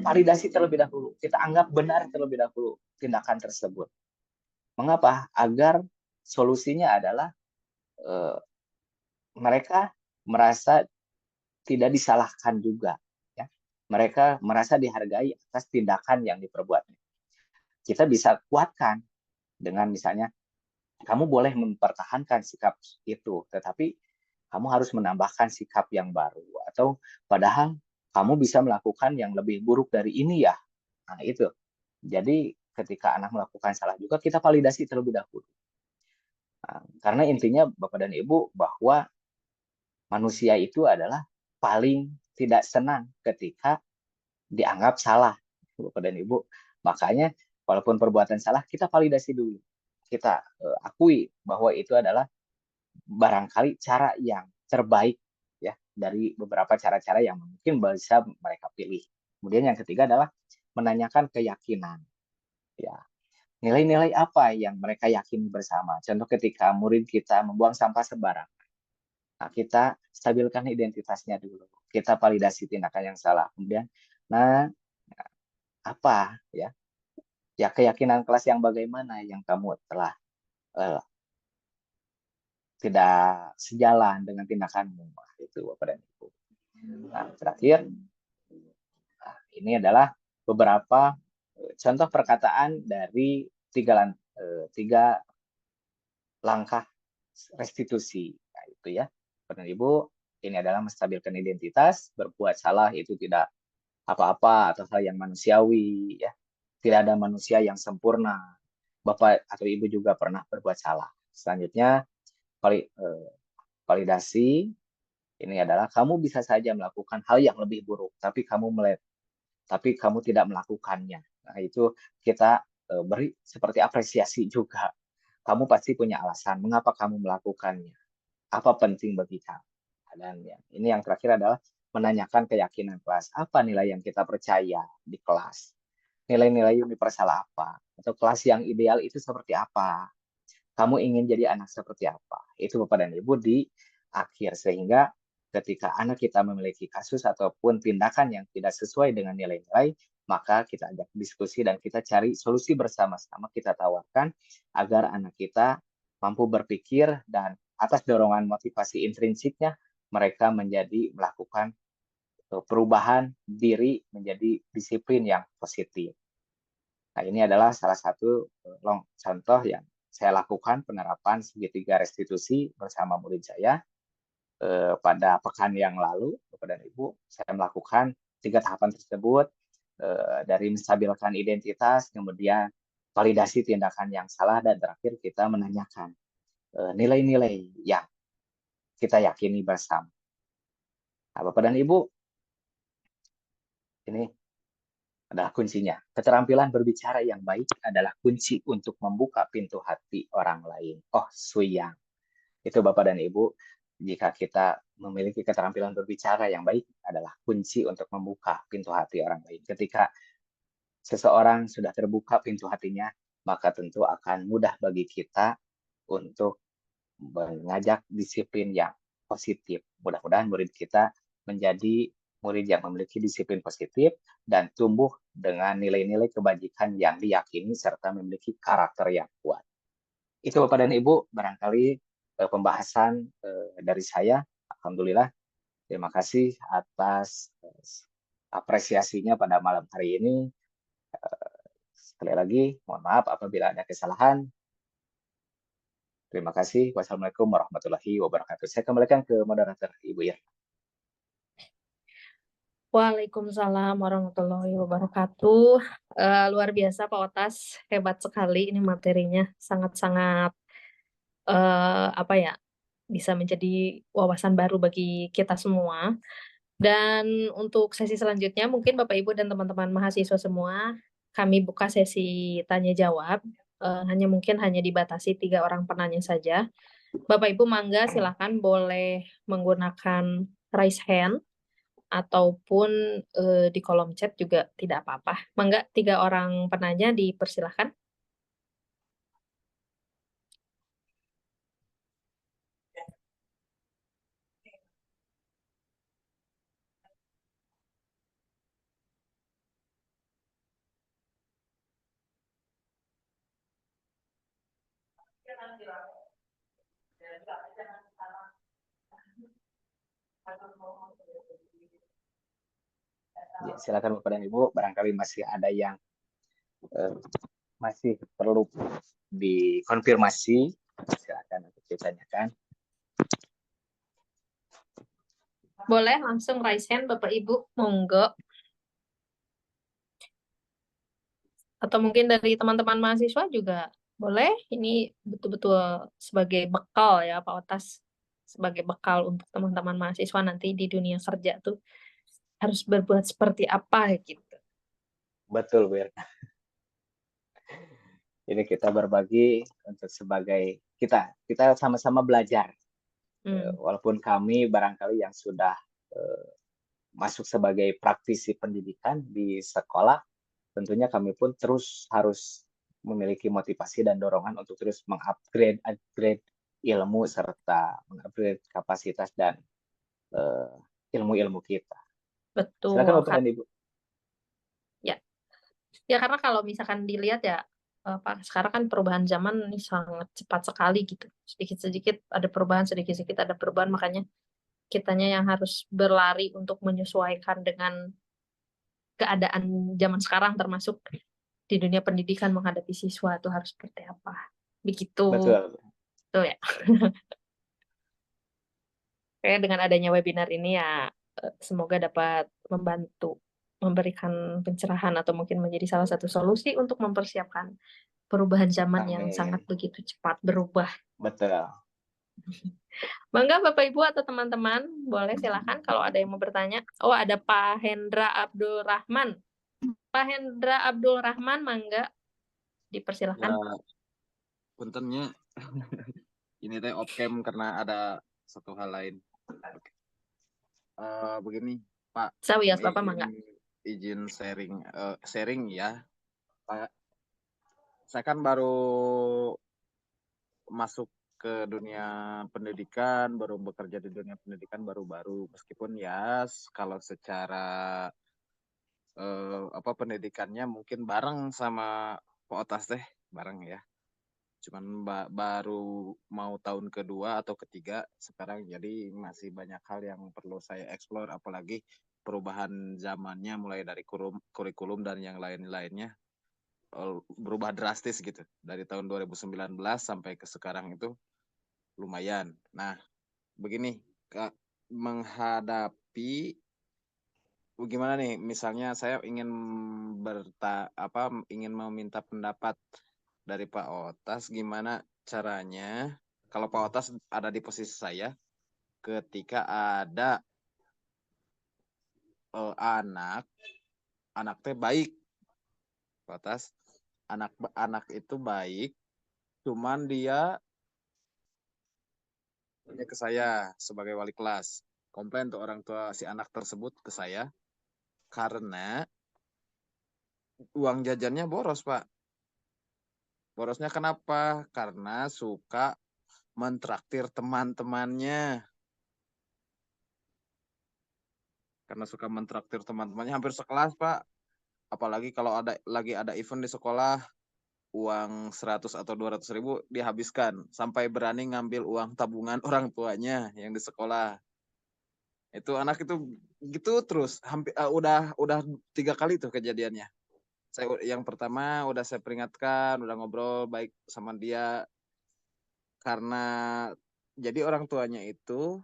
validasi terlebih dahulu. Kita anggap benar terlebih dahulu tindakan tersebut. Mengapa? Agar solusinya adalah mereka merasa tidak disalahkan juga. Ya. Mereka merasa dihargai atas tindakan yang diperbuatnya. Kita bisa kuatkan dengan misalnya, kamu boleh mempertahankan sikap itu, tetapi kamu harus menambahkan sikap yang baru. Atau padahal kamu bisa melakukan yang lebih buruk dari ini ya. Nah itu. Jadi ketika anak melakukan salah juga, kita validasi terlebih dahulu. Karena intinya Bapak dan Ibu bahwa manusia itu adalah paling tidak senang ketika dianggap salah, Bapak dan Ibu. Makanya walaupun perbuatan salah, kita validasi dulu. Kita akui bahwa itu adalah barangkali cara yang terbaik ya dari beberapa cara-cara yang mungkin bisa mereka pilih. Kemudian yang ketiga adalah menanyakan keyakinan. Ya, nilai-nilai apa yang mereka yakini bersama. Contoh ketika murid kita membuang sampah sembarangan. Nah, kita stabilkan identitasnya dulu. Kita validasi tindakan yang salah. Kemudian, nah, apa ya? Ya keyakinan kelas yang bagaimana yang kamu telah tidak sejalan dengan tindakanmu. Itu Bapak dan Ibu. Nah, terakhir, ini adalah beberapa contoh perkataan dari tiga langkah restitusi. Nah, itu ya, Bapak dan Ibu, ini adalah menstabilkan identitas, berbuat salah itu tidak apa-apa atau hal yang manusiawi, ya. Tidak ada manusia yang sempurna. Bapak atau Ibu juga pernah berbuat salah. Selanjutnya, validasi, ini adalah kamu bisa saja melakukan hal yang lebih buruk, tapi kamu tidak melakukannya. Nah, itu kita beri seperti apresiasi juga. Kamu pasti punya alasan mengapa kamu melakukannya. Apa penting bagi kamu. Dan ini yang terakhir adalah menanyakan keyakinan kelas. Apa nilai yang kita percaya di kelas? Nilai-nilai universal apa? Atau kelas yang ideal itu seperti apa? Kamu ingin jadi anak seperti apa? Itu Bapak dan Ibu di akhir. Sehingga ketika anak kita memiliki kasus ataupun tindakan yang tidak sesuai dengan nilai-nilai, maka kita ajak diskusi dan kita cari solusi bersama-sama, kita tawarkan agar anak kita mampu berpikir dan atas dorongan motivasi intrinsiknya mereka menjadi melakukan perubahan diri menjadi disiplin yang positif. Nah, ini adalah salah satu contoh yang saya lakukan penerapan segitiga restitusi bersama murid saya pada pekan yang lalu, Bapak dan Ibu. Saya melakukan 3 tahapan tersebut dari menstabilkan identitas, kemudian validasi tindakan yang salah, dan terakhir kita menanyakan nilai-nilai yang kita yakini bersama. Nah, Bapak dan Ibu, ini adalah kuncinya. Keterampilan berbicara yang baik adalah kunci untuk membuka pintu hati orang lain. Oh, suyang. Itu Bapak dan Ibu, jika kita memiliki keterampilan berbicara yang baik adalah kunci untuk membuka pintu hati orang lain. Ketika seseorang sudah terbuka pintu hatinya, maka tentu akan mudah bagi kita untuk mengajak disiplin yang positif. Mudah-mudahan murid kita menjadi murid yang memiliki disiplin positif dan tumbuh dengan nilai-nilai kebajikan yang diyakini serta memiliki karakter yang kuat. Itu Bapak dan Ibu, barangkali pembahasan dari saya. Alhamdulillah, terima kasih atas apresiasinya pada malam hari ini. Sekali lagi, mohon maaf apabila ada kesalahan. Terima kasih. Wassalamualaikum warahmatullahi wabarakatuh. Saya kembalikan ke moderator, Ibu Irna. Waalaikumsalam warahmatullahi wabarakatuh. Luar biasa Pak Otas, hebat sekali ini materinya, sangat-sangat bisa menjadi wawasan baru bagi kita semua. Dan untuk sesi selanjutnya mungkin Bapak Ibu dan teman-teman mahasiswa semua, kami buka sesi tanya jawab. Hanya dibatasi 3 orang penanya saja. Bapak Ibu mangga silakan boleh menggunakan raise hand ataupun di kolom chat juga tidak apa-apa. Mangga 3 orang penanya dipersilahkan. Ya, silakan Bapak dan Ibu, barangkali masih ada yang masih perlu dikonfirmasi, silakan untuk ditanyakan. Boleh langsung raise hand Bapak Ibu, monggo. Atau mungkin dari teman-teman mahasiswa juga Boleh, ini betul-betul sebagai bekal ya Pak Otas, sebagai bekal untuk teman-teman mahasiswa nanti di dunia kerja tuh harus berbuat seperti apa gitu. Betul, Bu Irna. Ini kita berbagi untuk sebagai kita sama-sama belajar. Walaupun kami barangkali yang sudah masuk sebagai praktisi pendidikan di sekolah, tentunya kami pun terus harus memiliki motivasi dan dorongan untuk terus upgrade ilmu serta mengupgrade kapasitas dan ilmu-ilmu kita. Betul, Silakan Bapak dan Ibu. ya karena kalau misalkan dilihat ya Pak, sekarang kan perubahan zaman ini sangat cepat sekali gitu. Sedikit-sedikit ada perubahan, sedikit-sedikit ada perubahan, makanya kitanya yang harus berlari untuk menyesuaikan dengan keadaan zaman sekarang, termasuk di dunia pendidikan menghadapi siswa itu harus seperti apa. Begitu. Betul. Betul ya. Kayak dengan adanya webinar ini ya semoga dapat membantu memberikan pencerahan atau mungkin menjadi salah satu solusi untuk mempersiapkan perubahan zaman yang Amin. sangat begitu cepat berubah. Betul. Bangga Bapak Ibu atau teman-teman, boleh silakan kalau ada yang mau bertanya. Oh, ada Pak Hendra Abdul Rahman. Pak Hendra Abdul Rahman, mangga dipersilakan. Ya, puntennya ini teh off cam karena ada satu hal lain. Begini Pak, Sawias ini Bapak mangga. izin sharing ya Pak. Saya kan baru masuk ke dunia pendidikan, baru bekerja di dunia pendidikan baru-baru, meskipun ya kalau secara pendidikannya mungkin bareng sama Pak Otas teh bareng ya. Cuman baru mau tahun kedua atau ketiga sekarang, jadi masih banyak hal yang perlu saya explore, apalagi perubahan zamannya mulai dari kurikulum dan yang lain-lainnya berubah drastis gitu dari tahun 2019 sampai ke sekarang itu lumayan. Nah, begini Kak, menghadapi gimana nih, misalnya saya ingin ingin meminta pendapat dari Pak Otas, gimana caranya kalau Pak Otas ada di posisi saya ketika ada anak teh baik, Pak Otas, anak itu baik, cuman dia ke saya sebagai wali kelas, komplain tuh orang tua si anak tersebut ke saya karena uang jajannya boros, Pak. Borosnya kenapa? Karena suka mentraktir teman-temannya. Karena suka mentraktir teman-temannya hampir sekelas, Pak. Apalagi kalau lagi ada event di sekolah, uang 100 atau 200 ribu dihabiskan. Sampai berani ngambil uang tabungan orang tuanya yang di sekolah. Itu anak itu gitu terus. Hampir udah 3 kali tuh kejadiannya. Yang pertama udah saya peringatkan, udah ngobrol baik sama dia. Karena jadi orang tuanya itu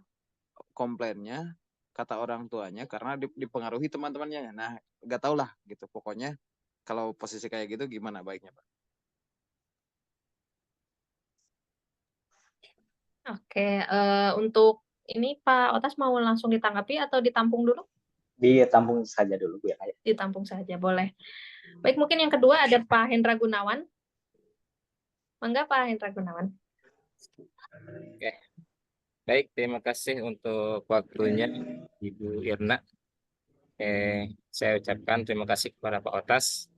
komplainnya, kata orang tuanya karena dipengaruhi teman-temannya. Nah, nggak tau lah gitu. Pokoknya kalau posisi kayak gitu gimana baiknya, Pak? Oke, untuk ini Pak Otas mau langsung ditanggapi atau ditampung dulu? Ditampung saja dulu Bu ya. Ditampung saja, boleh. Baik, mungkin yang kedua ada Pak Hendra Gunawan. Mangga Pak Hendra Gunawan. Oke. Baik, terima kasih untuk waktunya Ibu Irna. Saya ucapkan terima kasih kepada Pak Otas.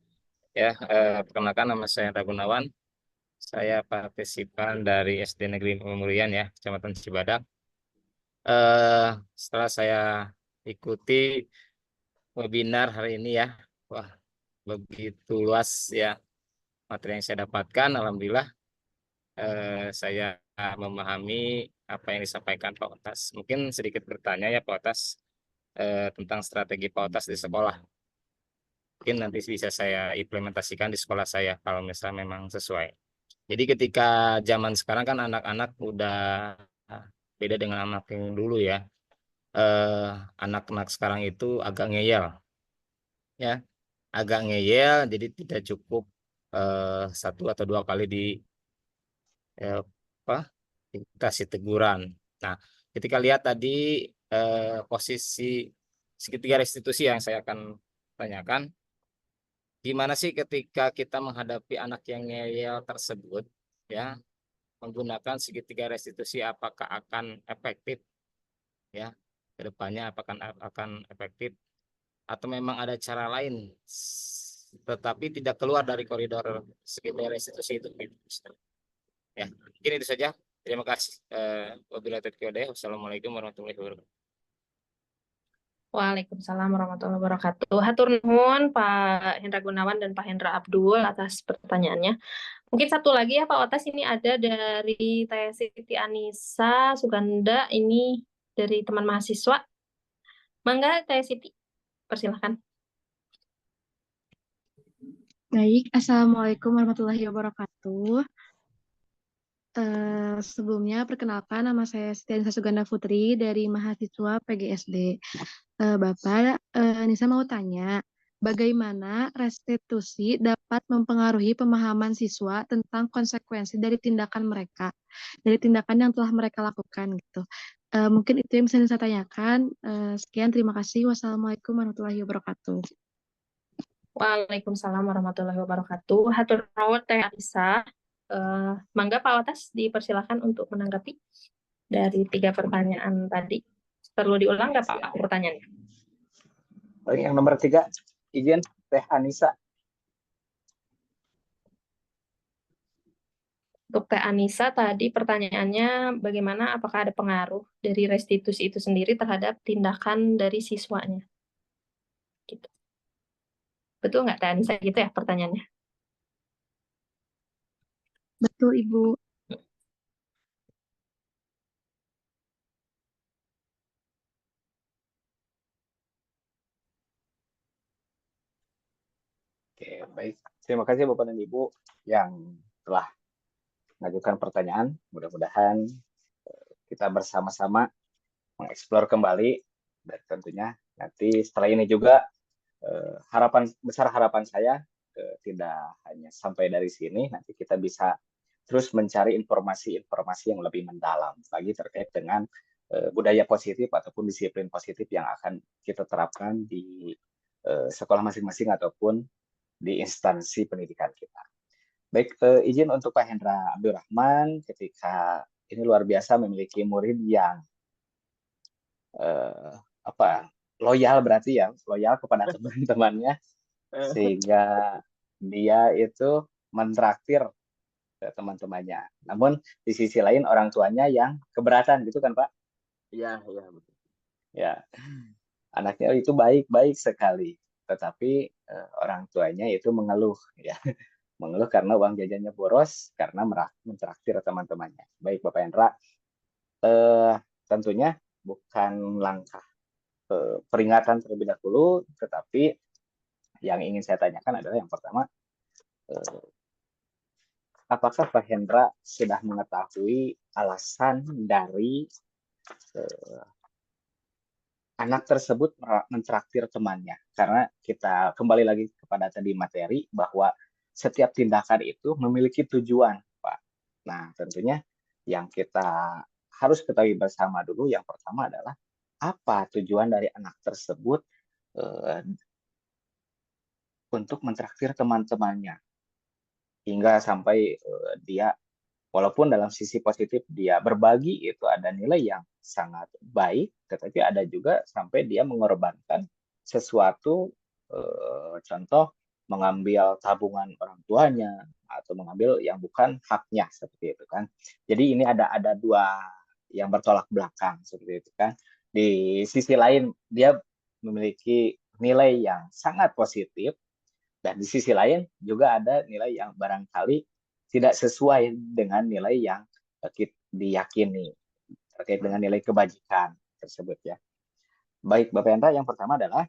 Ya, perkenalkan nama saya Hendra Gunawan. Saya partisipan dari SD Negeri Pemurian ya, Kecamatan Cibadak. Setelah saya ikuti webinar hari ini ya, wah begitu luas ya materi yang saya dapatkan. Alhamdulillah saya memahami apa yang disampaikan Pak Otas. Mungkin sedikit bertanya ya Pak Otas tentang strategi Pak Otas di sekolah. Mungkin nanti bisa saya implementasikan di sekolah saya kalau misalnya memang sesuai. Jadi ketika zaman sekarang kan anak-anak udah beda dengan anak yang dulu ya. Anak-anak sekarang itu agak ngeyel, ya, agak ngeyel. Jadi tidak cukup 1 atau 2 kali dikasih teguran. Nah, ketika lihat tadi posisi segitiga restitusi yang saya akan tanyakan, gimana sih ketika kita menghadapi anak yang ngeyel tersebut, ya, menggunakan segitiga restitusi, apakah akan efektif, ya, ke depannya apakah akan efektif atau memang ada cara lain tetapi tidak keluar dari koridor segitiga restitusi itu, gitu. Ya, mungkin itu saja. Terima kasih. Wabillahi taufiq wal hidayah. Wassalamualaikum warahmatullahi wabarakatuh. Waalaikumsalam warahmatullahi wabarakatuh. Hatur nuhun Pak Hendra Gunawan dan Pak Hendra Abdul atas pertanyaannya. Mungkin satu lagi ya Pak Otas, ini ada dari Teh Siti Anissa Suganda, ini dari teman mahasiswa. Mangga Teh Siti, persilahkan. Baik, Assalamualaikum warahmatullahi wabarakatuh. Sebelumnya, perkenalkan nama saya Siti Anissa Suganda Putri dari mahasiswa PGSD. Bapak, Nisa mau tanya, bagaimana restitusi dapat mempengaruhi pemahaman siswa tentang konsekuensi dari tindakan mereka, dari tindakan yang telah mereka lakukan gitu. Mungkin itu yang bisa Nisa tanyakan. Sekian, terima kasih. Wassalamualaikum warahmatullahi wabarakatuh. Waalaikumsalam warahmatullahi wabarakatuh. Hatur nuhun Teh Anissa. Mangga Pak Otas dipersilakan untuk menanggapi dari 3 pertanyaan tadi. Perlu diulang nggak Pak pertanyaannya? Baik, yang nomor 3, izin Teh Anissa. Untuk Teh Anissa tadi pertanyaannya bagaimana, apakah ada pengaruh dari restitusi itu sendiri terhadap tindakan dari siswanya? Gitu. Betul nggak Teh Anissa gitu ya pertanyaannya? Betul, Ibu. Oke, baik. Terima kasih Bapak dan Ibu yang telah mengajukan pertanyaan. Mudah-mudahan kita bersama-sama mengeksplor kembali, dan tentunya nanti setelah ini juga harapan saya tidak hanya sampai dari sini, nanti kita bisa terus mencari informasi-informasi yang lebih mendalam lagi terkait dengan budaya positif ataupun disiplin positif yang akan kita terapkan di sekolah masing-masing ataupun di instansi pendidikan kita. Baik, izin untuk Pak Hendra Abdurrahman, ketika ini luar biasa memiliki murid yang loyal, berarti ya, loyal kepada teman-temannya, sehingga dia itu mentraktir teman-temannya. Namun di sisi lain orang tuanya yang keberatan, gitu kan Pak? Iya, betul. Ya, anaknya itu baik-baik sekali, tetapi orang tuanya itu mengeluh, ya, mengeluh karena uang jajannya boros, karena mentraktir teman-temannya. Baik Bapak Hendra, tentunya bukan langkah peringatan terlebih dahulu, tetapi yang ingin saya tanyakan adalah yang pertama, apakah Pak Hendra sudah mengetahui alasan dari anak tersebut mentraktir temannya? Karena kita kembali lagi kepada tadi materi bahwa setiap tindakan itu memiliki tujuan, Pak. Nah, tentunya yang kita harus ketahui bersama dulu, yang pertama adalah apa tujuan dari anak tersebut untuk mentraktir teman-temannya, hingga sampai dia, walaupun dalam sisi positif dia berbagi, itu ada nilai yang sangat baik, tetapi ada juga sampai dia mengorbankan sesuatu, contoh mengambil tabungan orang tuanya atau mengambil yang bukan haknya, seperti itu kan. Jadi ini ada 2 yang bertolak belakang, seperti itu kan. Di sisi lain dia memiliki nilai yang sangat positif, dan di sisi lain juga ada nilai yang barangkali tidak sesuai dengan nilai yang diyakini terkait dengan nilai kebajikan tersebut, ya. Baik Bapak Hendra, yang pertama adalah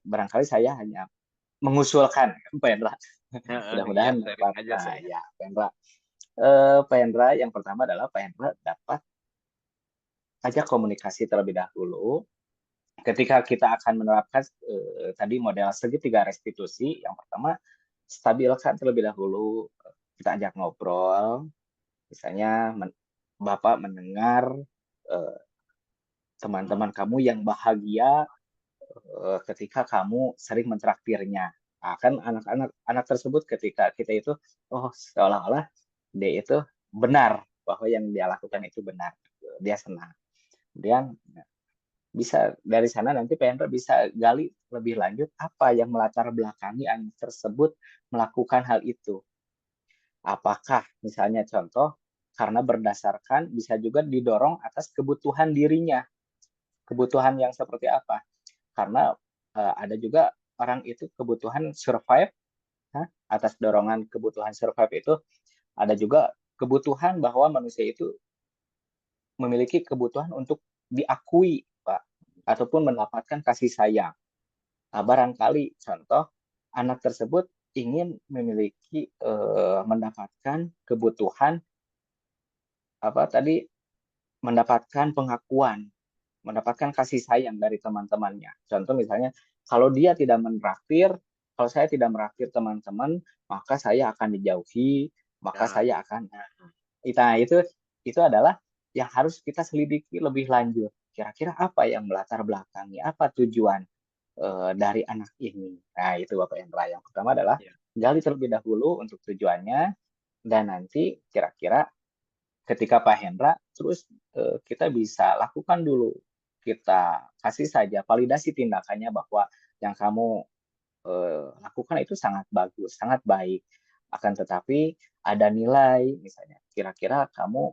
barangkali saya hanya mengusulkan, Pak Hendra. Mudah-mudahan dapat, ya Pak Hendra. Pak Hendra, yang pertama adalah Pak Hendra dapat ajak komunikasi terlebih dahulu ketika kita akan menerapkan tadi model segitiga restitusi. Yang pertama, stabilkan terlebih dahulu, kita ajak ngobrol, misalnya Bapak mendengar teman-teman kamu yang bahagia ketika kamu sering mentraktirnya. Nah, kan anak tersebut ketika kita itu, oh seolah-olah dia itu benar bahwa yang dia lakukan itu benar, dia senang. Kemudian bisa dari sana nanti Pendra bisa gali lebih lanjut apa yang melatar belakangi anak tersebut melakukan hal itu. Apakah misalnya contoh karena berdasarkan bisa juga didorong atas kebutuhan dirinya. Kebutuhan yang seperti apa? Karena ada juga orang itu kebutuhan survive, atas dorongan kebutuhan survive itu ada juga kebutuhan bahwa manusia itu memiliki kebutuhan untuk diakui, Pak, ataupun mendapatkan kasih sayang. Nah, barangkali contoh anak tersebut ingin memiliki mendapatkan kebutuhan apa tadi mendapatkan pengakuan, mendapatkan kasih sayang dari teman-temannya. Contoh misalnya, kalau dia tidak menraktir, kalau saya tidak meraktir teman-teman, maka saya akan dijauhi, maka saya akan. Nah, itu adalah yang harus kita selidiki lebih lanjut. Kira-kira apa yang melatar belakangi, apa tujuan dari anak ini. Nah, itu Bapak Hendra. Yang pertama adalah gali terlebih dahulu untuk tujuannya, dan nanti kira-kira ketika Pak Hendra, terus kita bisa lakukan dulu. Kita kasih saja validasi tindakannya bahwa yang kamu lakukan itu sangat bagus, sangat baik. Akan tetapi ada nilai, misalnya kira-kira kamu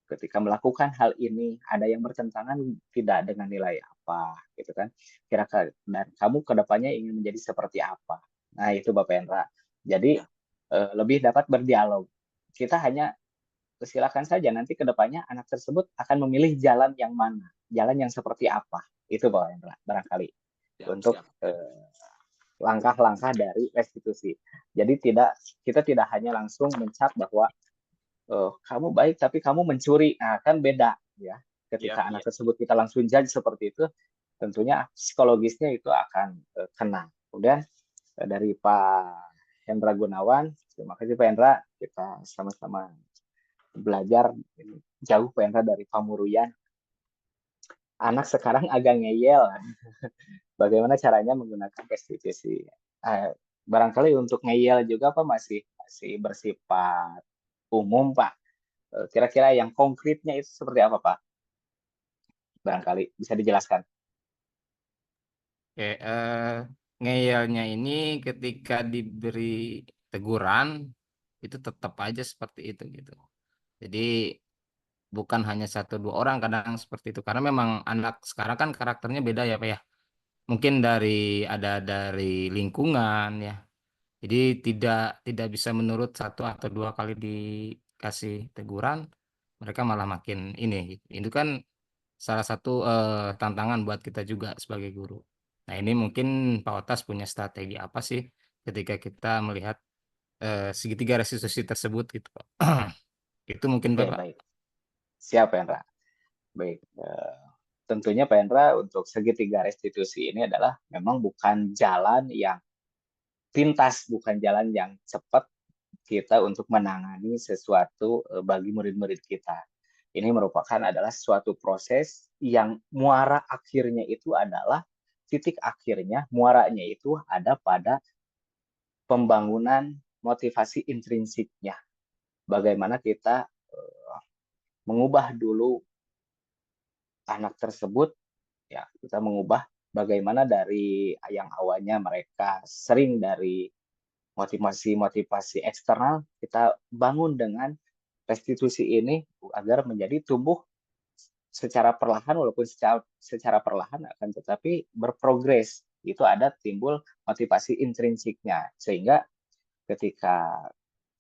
ketika melakukan hal ini ada yang bertentangan tidak dengan nilai apa, gitu kan? Kira-kira dan kamu kedepannya ingin menjadi seperti apa? Nah itu Bapak Hendra. Jadi lebih dapat berdialog. Kita hanya silakan saja nanti kedepannya anak tersebut akan memilih jalan yang mana, jalan yang seperti apa. Itu Bapak Hendra, barangkali untuk langkah-langkah dari restitusi. Jadi kita tidak hanya langsung mencap bahwa kamu baik tapi kamu mencuri. Nah, kan beda ya. Ketika anak tersebut kita langsung judge seperti itu, tentunya psikologisnya itu akan kena. Kemudian dari Pak Hendra Gunawan, terima kasih Pak Hendra, kita sama-sama belajar jauh Pak Hendra dari Pamuruyan. Anak sekarang agak ngeyel. Bagaimana caranya menggunakan restitusi? Barangkali untuk ngeyel juga Pak masih bersifat umum Pak. Kira-kira yang konkretnya itu seperti apa Pak? Barangkali bisa dijelaskan. Oke, ngeyelnya ini ketika diberi teguran itu tetap aja seperti itu gitu. Jadi bukan hanya satu dua orang kadang seperti itu karena memang anak sekarang kan karakternya beda ya Pak ya. Mungkin dari lingkungan ya. Jadi tidak bisa menurut satu atau dua kali dikasih teguran, mereka malah makin ini. Itu kan salah satu tantangan buat kita juga sebagai guru. Nah ini mungkin Pak Otas punya strategi apa sih ketika kita melihat segitiga restitusi tersebut gitu Pak. Itu mungkin Oke, Bapak. baik. Siap Hendra. Baik. Tentunya Pak Hendra untuk segitiga restitusi ini adalah memang bukan jalan yang pintas, bukan jalan yang cepat kita untuk menangani sesuatu bagi murid-murid kita. Ini merupakan adalah suatu proses yang muara akhirnya itu adalah titik akhirnya, muaranya itu ada pada pembangunan motivasi intrinsiknya. Bagaimana kita mengubah dulu anak tersebut, ya kita mengubah bagaimana dari yang awalnya mereka sering dari motivasi eksternal, kita bangun dengan restitusi ini agar menjadi tumbuh secara perlahan, walaupun secara perlahan akan tetapi berprogres. Itu ada timbul motivasi intrinsiknya, sehingga ketika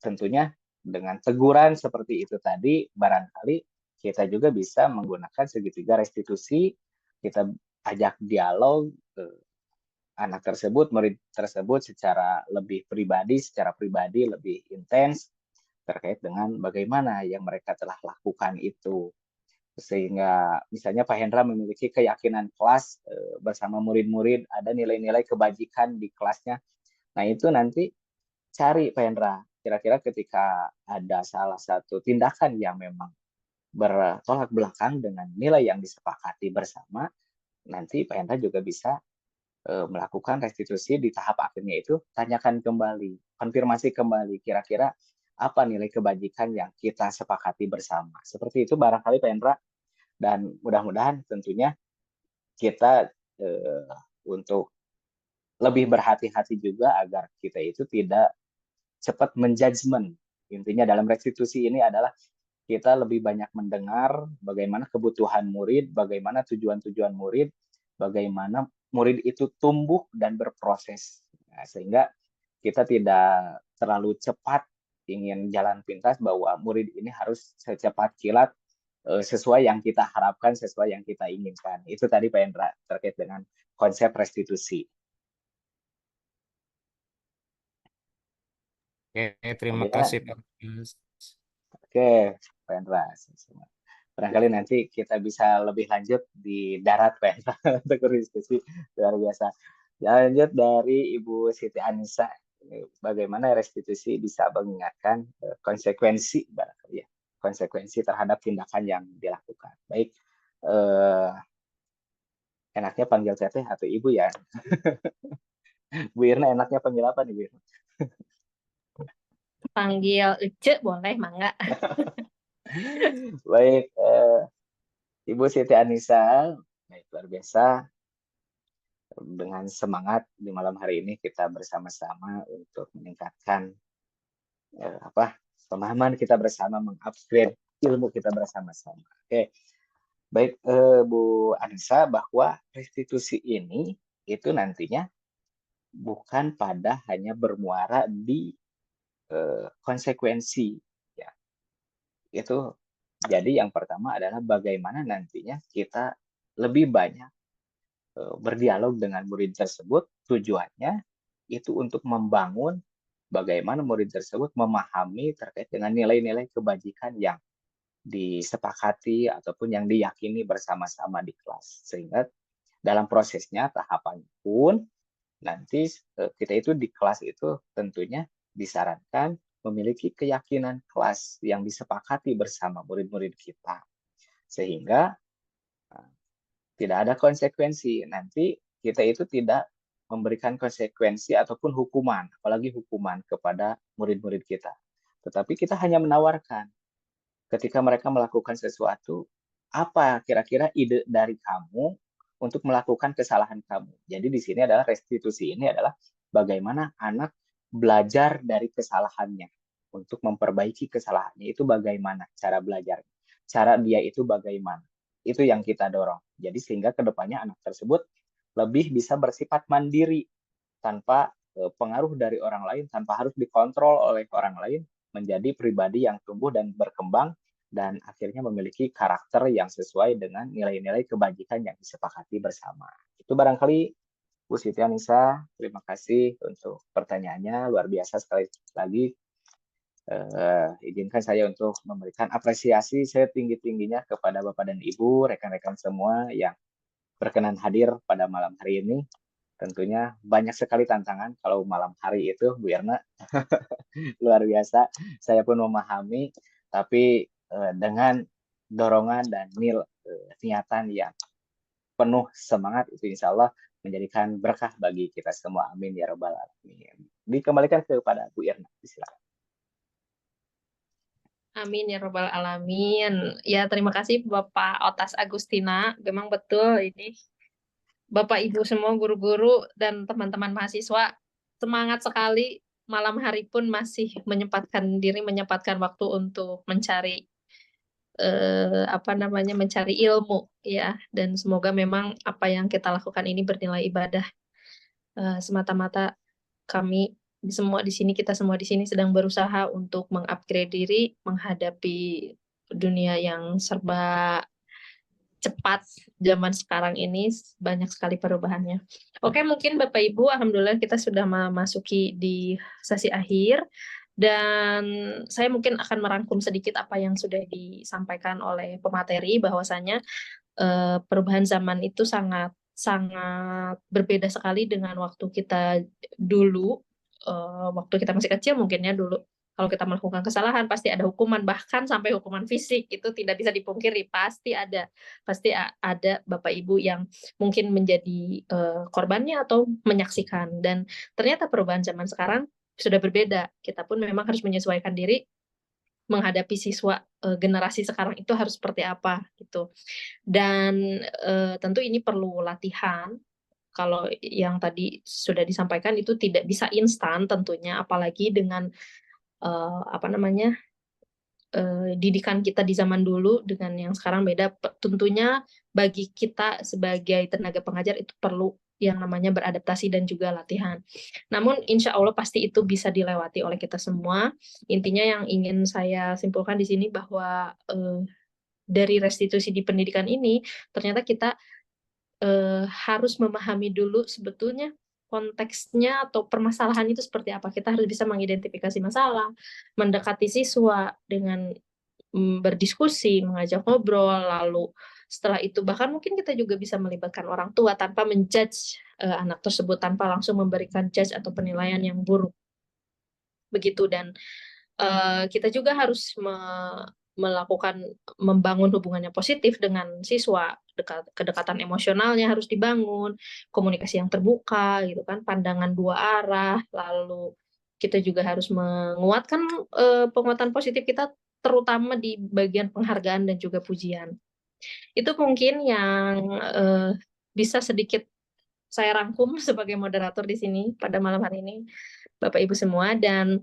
tentunya dengan teguran seperti itu tadi, barangkali kita juga bisa menggunakan segitiga restitusi, kita ajak dialog anak tersebut, murid tersebut secara pribadi lebih intens terkait dengan bagaimana yang mereka telah lakukan itu. Sehingga misalnya Pak Hendra memiliki keyakinan kelas bersama murid-murid, ada nilai-nilai kebajikan di kelasnya. Nah itu nanti cari Pak Hendra, kira-kira ketika ada salah satu tindakan yang memang bertolak belakang dengan nilai yang disepakati bersama, nanti Pak Hendra juga bisa melakukan restitusi di tahap akhirnya itu, tanyakan kembali, konfirmasi kembali, kira-kira apa nilai kebajikan yang kita sepakati bersama. Seperti itu barangkali Pak Hendra, dan mudah-mudahan tentunya kita untuk lebih berhati-hati juga agar kita itu tidak cepat menjudgment. Intinya dalam restitusi ini adalah kita lebih banyak mendengar bagaimana kebutuhan murid, bagaimana tujuan-tujuan murid, bagaimana murid itu tumbuh dan berproses. Nah, sehingga kita tidak terlalu cepat ingin jalan pintas bahwa murid ini harus secepat kilat sesuai yang kita harapkan, sesuai yang kita inginkan. Itu tadi Pak Hendra terkait dengan konsep restitusi. Oke, terima Kemudian, kasih Pak. oke, Pak Hendra. Barangkali nanti kita bisa lebih lanjut di darat, Pak Hendra, untuk diskusi luar biasa. Lanjut dari Ibu Siti Anissa, bagaimana restitusi bisa mengingatkan konsekuensi, barangkali ya, konsekuensi terhadap tindakan yang dilakukan. Baik, enaknya panggil teteh atau ibu ya? Bu Irna enaknya panggil apa nih, Bu Irna? Panggil Ece boleh, mangga. Baik, Ibu Siti Anissa, baik, luar biasa. Dengan semangat di malam hari ini kita bersama-sama untuk meningkatkan pemahaman kita bersama, mengupgrade ilmu kita bersama-sama. Oke, baik Bu Anissa, bahwa restitusi ini itu nantinya bukan pada hanya bermuara di konsekuensi, ya. Itu jadi yang pertama adalah bagaimana nantinya kita lebih banyak berdialog dengan murid tersebut, tujuannya itu untuk membangun bagaimana murid tersebut memahami terkait dengan nilai-nilai kebajikan yang disepakati ataupun yang diyakini bersama-sama di kelas. Sehingga dalam prosesnya, tahapan pun nanti kita itu di kelas itu tentunya disarankan memiliki keyakinan kelas yang disepakati bersama murid-murid kita. Sehingga tidak ada konsekuensi. Nanti kita itu tidak memberikan konsekuensi ataupun hukuman, apalagi hukuman kepada murid-murid kita. Tetapi kita hanya menawarkan, ketika mereka melakukan sesuatu, apa kira-kira ide dari kamu untuk melakukan kesalahan kamu. Jadi di sini adalah restitusi ini adalah bagaimana anak belajar dari kesalahannya untuk memperbaiki kesalahannya. Itu bagaimana cara belajar, cara dia itu bagaimana. Itu yang kita dorong. Jadi sehingga kedepannya anak tersebut lebih bisa bersifat mandiri tanpa pengaruh dari orang lain, tanpa harus dikontrol oleh orang lain, menjadi pribadi yang tumbuh dan berkembang dan akhirnya memiliki karakter yang sesuai dengan nilai-nilai kebajikan yang disepakati bersama. Itu barangkali Bu Siti Anissa, terima kasih untuk pertanyaannya, luar biasa sekali lagi. Izinkan saya untuk memberikan apresiasi setinggi-tingginya kepada Bapak dan Ibu, rekan-rekan semua yang berkenan hadir pada malam hari ini. Tentunya banyak sekali tantangan kalau malam hari itu, Bu Irna. Luar biasa, saya pun memahami, tapi dengan dorongan dan niatan yang penuh semangat itu insya Allah menjadikan berkah bagi kita semua. Amin ya Rabbal Alamin. Dikembalikan kepada Bu Irna, silakan. Amin ya Rabbal Alamin. Ya, terima kasih Bapak Otas Agustina. Memang betul ini. Bapak Ibu semua guru-guru dan teman-teman mahasiswa semangat sekali. Malam hari pun masih menyempatkan diri, menyempatkan waktu untuk mencari mencari ilmu ya. Dan semoga memang apa yang kita lakukan ini bernilai ibadah. Semata-mata kami semua di sini, kita semua di sini sedang berusaha untuk mengupgrade diri menghadapi dunia yang serba cepat zaman sekarang ini, banyak sekali perubahannya. Oke, mungkin Bapak Ibu, alhamdulillah kita sudah memasuki di sesi akhir dan saya mungkin akan merangkum sedikit apa yang sudah disampaikan oleh pemateri, bahwasanya perubahan zaman itu sangat berbeda sekali dengan waktu kita dulu. waktu kita masih kecil mungkin ya dulu. Kalau kita melakukan kesalahan pasti ada hukuman, bahkan sampai hukuman fisik itu tidak bisa dipungkiri, pasti ada. Pasti ada Bapak Ibu yang mungkin menjadi korbannya atau menyaksikan. Dan ternyata perubahan zaman sekarang sudah berbeda. Kita pun memang harus menyesuaikan diri menghadapi siswa generasi sekarang itu harus seperti apa gitu. Dan tentu ini perlu latihan. Kalau yang tadi sudah disampaikan itu tidak bisa instan tentunya, apalagi dengan didikan kita di zaman dulu dengan yang sekarang beda. Tentunya bagi kita sebagai tenaga pengajar itu perlu yang namanya beradaptasi dan juga latihan. Namun insya Allah pasti itu bisa dilewati oleh kita semua. Intinya yang ingin saya simpulkan di sini bahwa dari restitusi di pendidikan ini ternyata kita harus memahami dulu sebetulnya konteksnya atau permasalahan itu seperti apa. Kita harus bisa mengidentifikasi masalah, mendekati siswa dengan berdiskusi, mengajak ngobrol, lalu setelah itu bahkan mungkin kita juga bisa melibatkan orang tua tanpa menjudge anak tersebut, tanpa langsung memberikan judge atau penilaian yang buruk. Begitu, dan kita juga harus membangun hubungan yang positif dengan siswa, kedekatan emosionalnya harus dibangun, komunikasi yang terbuka gitu kan, pandangan dua arah, lalu kita juga harus menguatkan penguatan positif kita terutama di bagian penghargaan dan juga pujian. Itu mungkin yang bisa sedikit saya rangkum sebagai moderator di sini pada malam hari ini, Bapak Ibu semua. Dan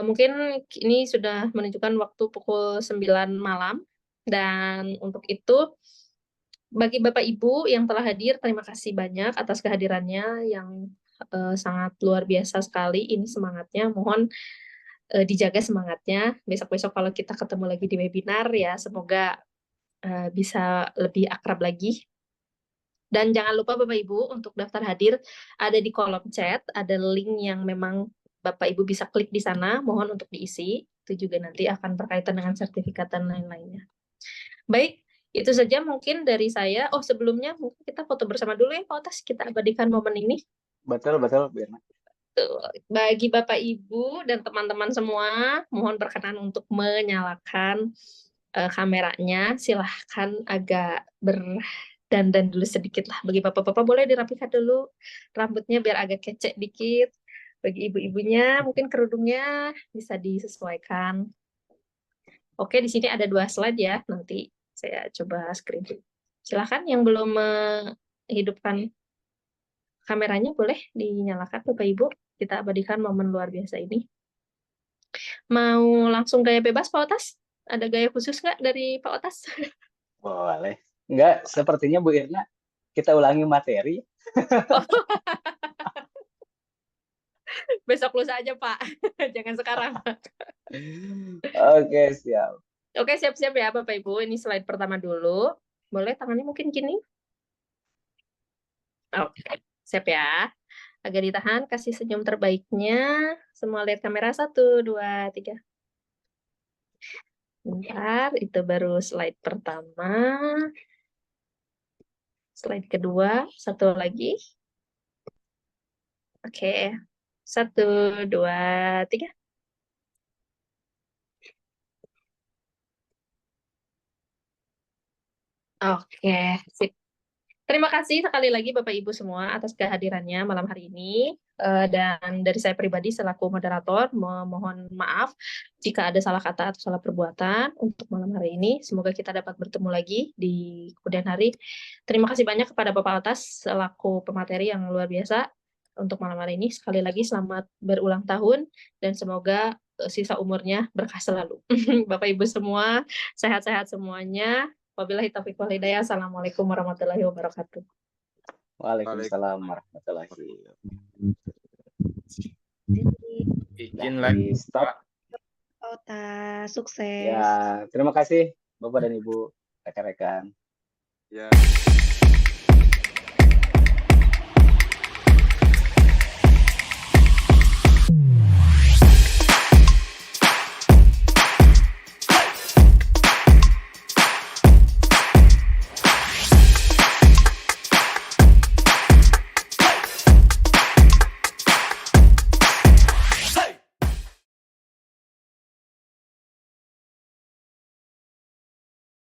mungkin ini sudah menunjukkan waktu pukul 9 malam, dan untuk itu bagi Bapak Ibu yang telah hadir, terima kasih banyak atas kehadirannya yang sangat luar biasa sekali. Ini semangatnya, mohon dijaga semangatnya. Besok-besok kalau kita ketemu lagi di webinar ya, semoga bisa lebih akrab lagi. Dan jangan lupa Bapak Ibu untuk daftar hadir ada di kolom chat, ada link yang memang Bapak Ibu bisa klik di sana, mohon untuk diisi. Itu juga nanti akan berkaitan dengan sertifikat dan lain-lainnya. Baik, itu saja mungkin dari saya. Oh, sebelumnya mungkin kita foto bersama dulu ya, Pak Otas. Kita abadikan momen ini. Betul, Birna. Bagi Bapak Ibu dan teman-teman semua, mohon berkenan untuk menyalakan kameranya. Silahkan agak berdandan dulu sedikit lah. Bagi bapak-bapak boleh dirapikan dulu rambutnya biar agak kecek dikit. Bagi ibu-ibunya mungkin kerudungnya bisa disesuaikan. Oke, di sini ada 2 slide ya. Nanti saya coba screen. Silahkan yang belum menghidupkan kameranya boleh dinyalakan Bapak Ibu. Kita abadikan momen luar biasa ini. Mau langsung gaya bebas Pak Otas? Ada gaya khusus nggak dari Pak Otas? Boleh. Enggak, sepertinya Bu Irna kita ulangi materi. Besok lusa aja Pak, jangan sekarang. Oke, siap. Oke, siap-siap ya Bapak Ibu. Ini slide pertama dulu. Boleh tangannya mungkin gini? Oke, siap ya. Agak ditahan, kasih senyum terbaiknya. Semua lihat kamera, 1, 2, 3. Bentar, itu baru slide pertama. Slide kedua, 1 lagi. Oke, 1, 2, 3. Oke, sip. Terima kasih sekali lagi Bapak Ibu semua atas kehadirannya malam hari ini. Dan dari saya pribadi selaku moderator, mohon maaf jika ada salah kata atau salah perbuatan untuk malam hari ini. Semoga kita dapat bertemu lagi di kemudian hari. Terima kasih banyak kepada Bapak Otas selaku pemateri yang luar biasa untuk malam hari ini. Sekali lagi selamat berulang tahun dan semoga sisa umurnya berkah selalu. Bapak Ibu semua, sehat-sehat semuanya. Wabillahi taufiq wal hidayah. Assalamualaikum warahmatullahi wabarakatuh. Waalaikumsalam warahmatullahi wabarakatuh. Izin lagi. Stop. Otas, sukses. Ya, terima kasih Bapak dan Ibu, rekan-rekan. Ya.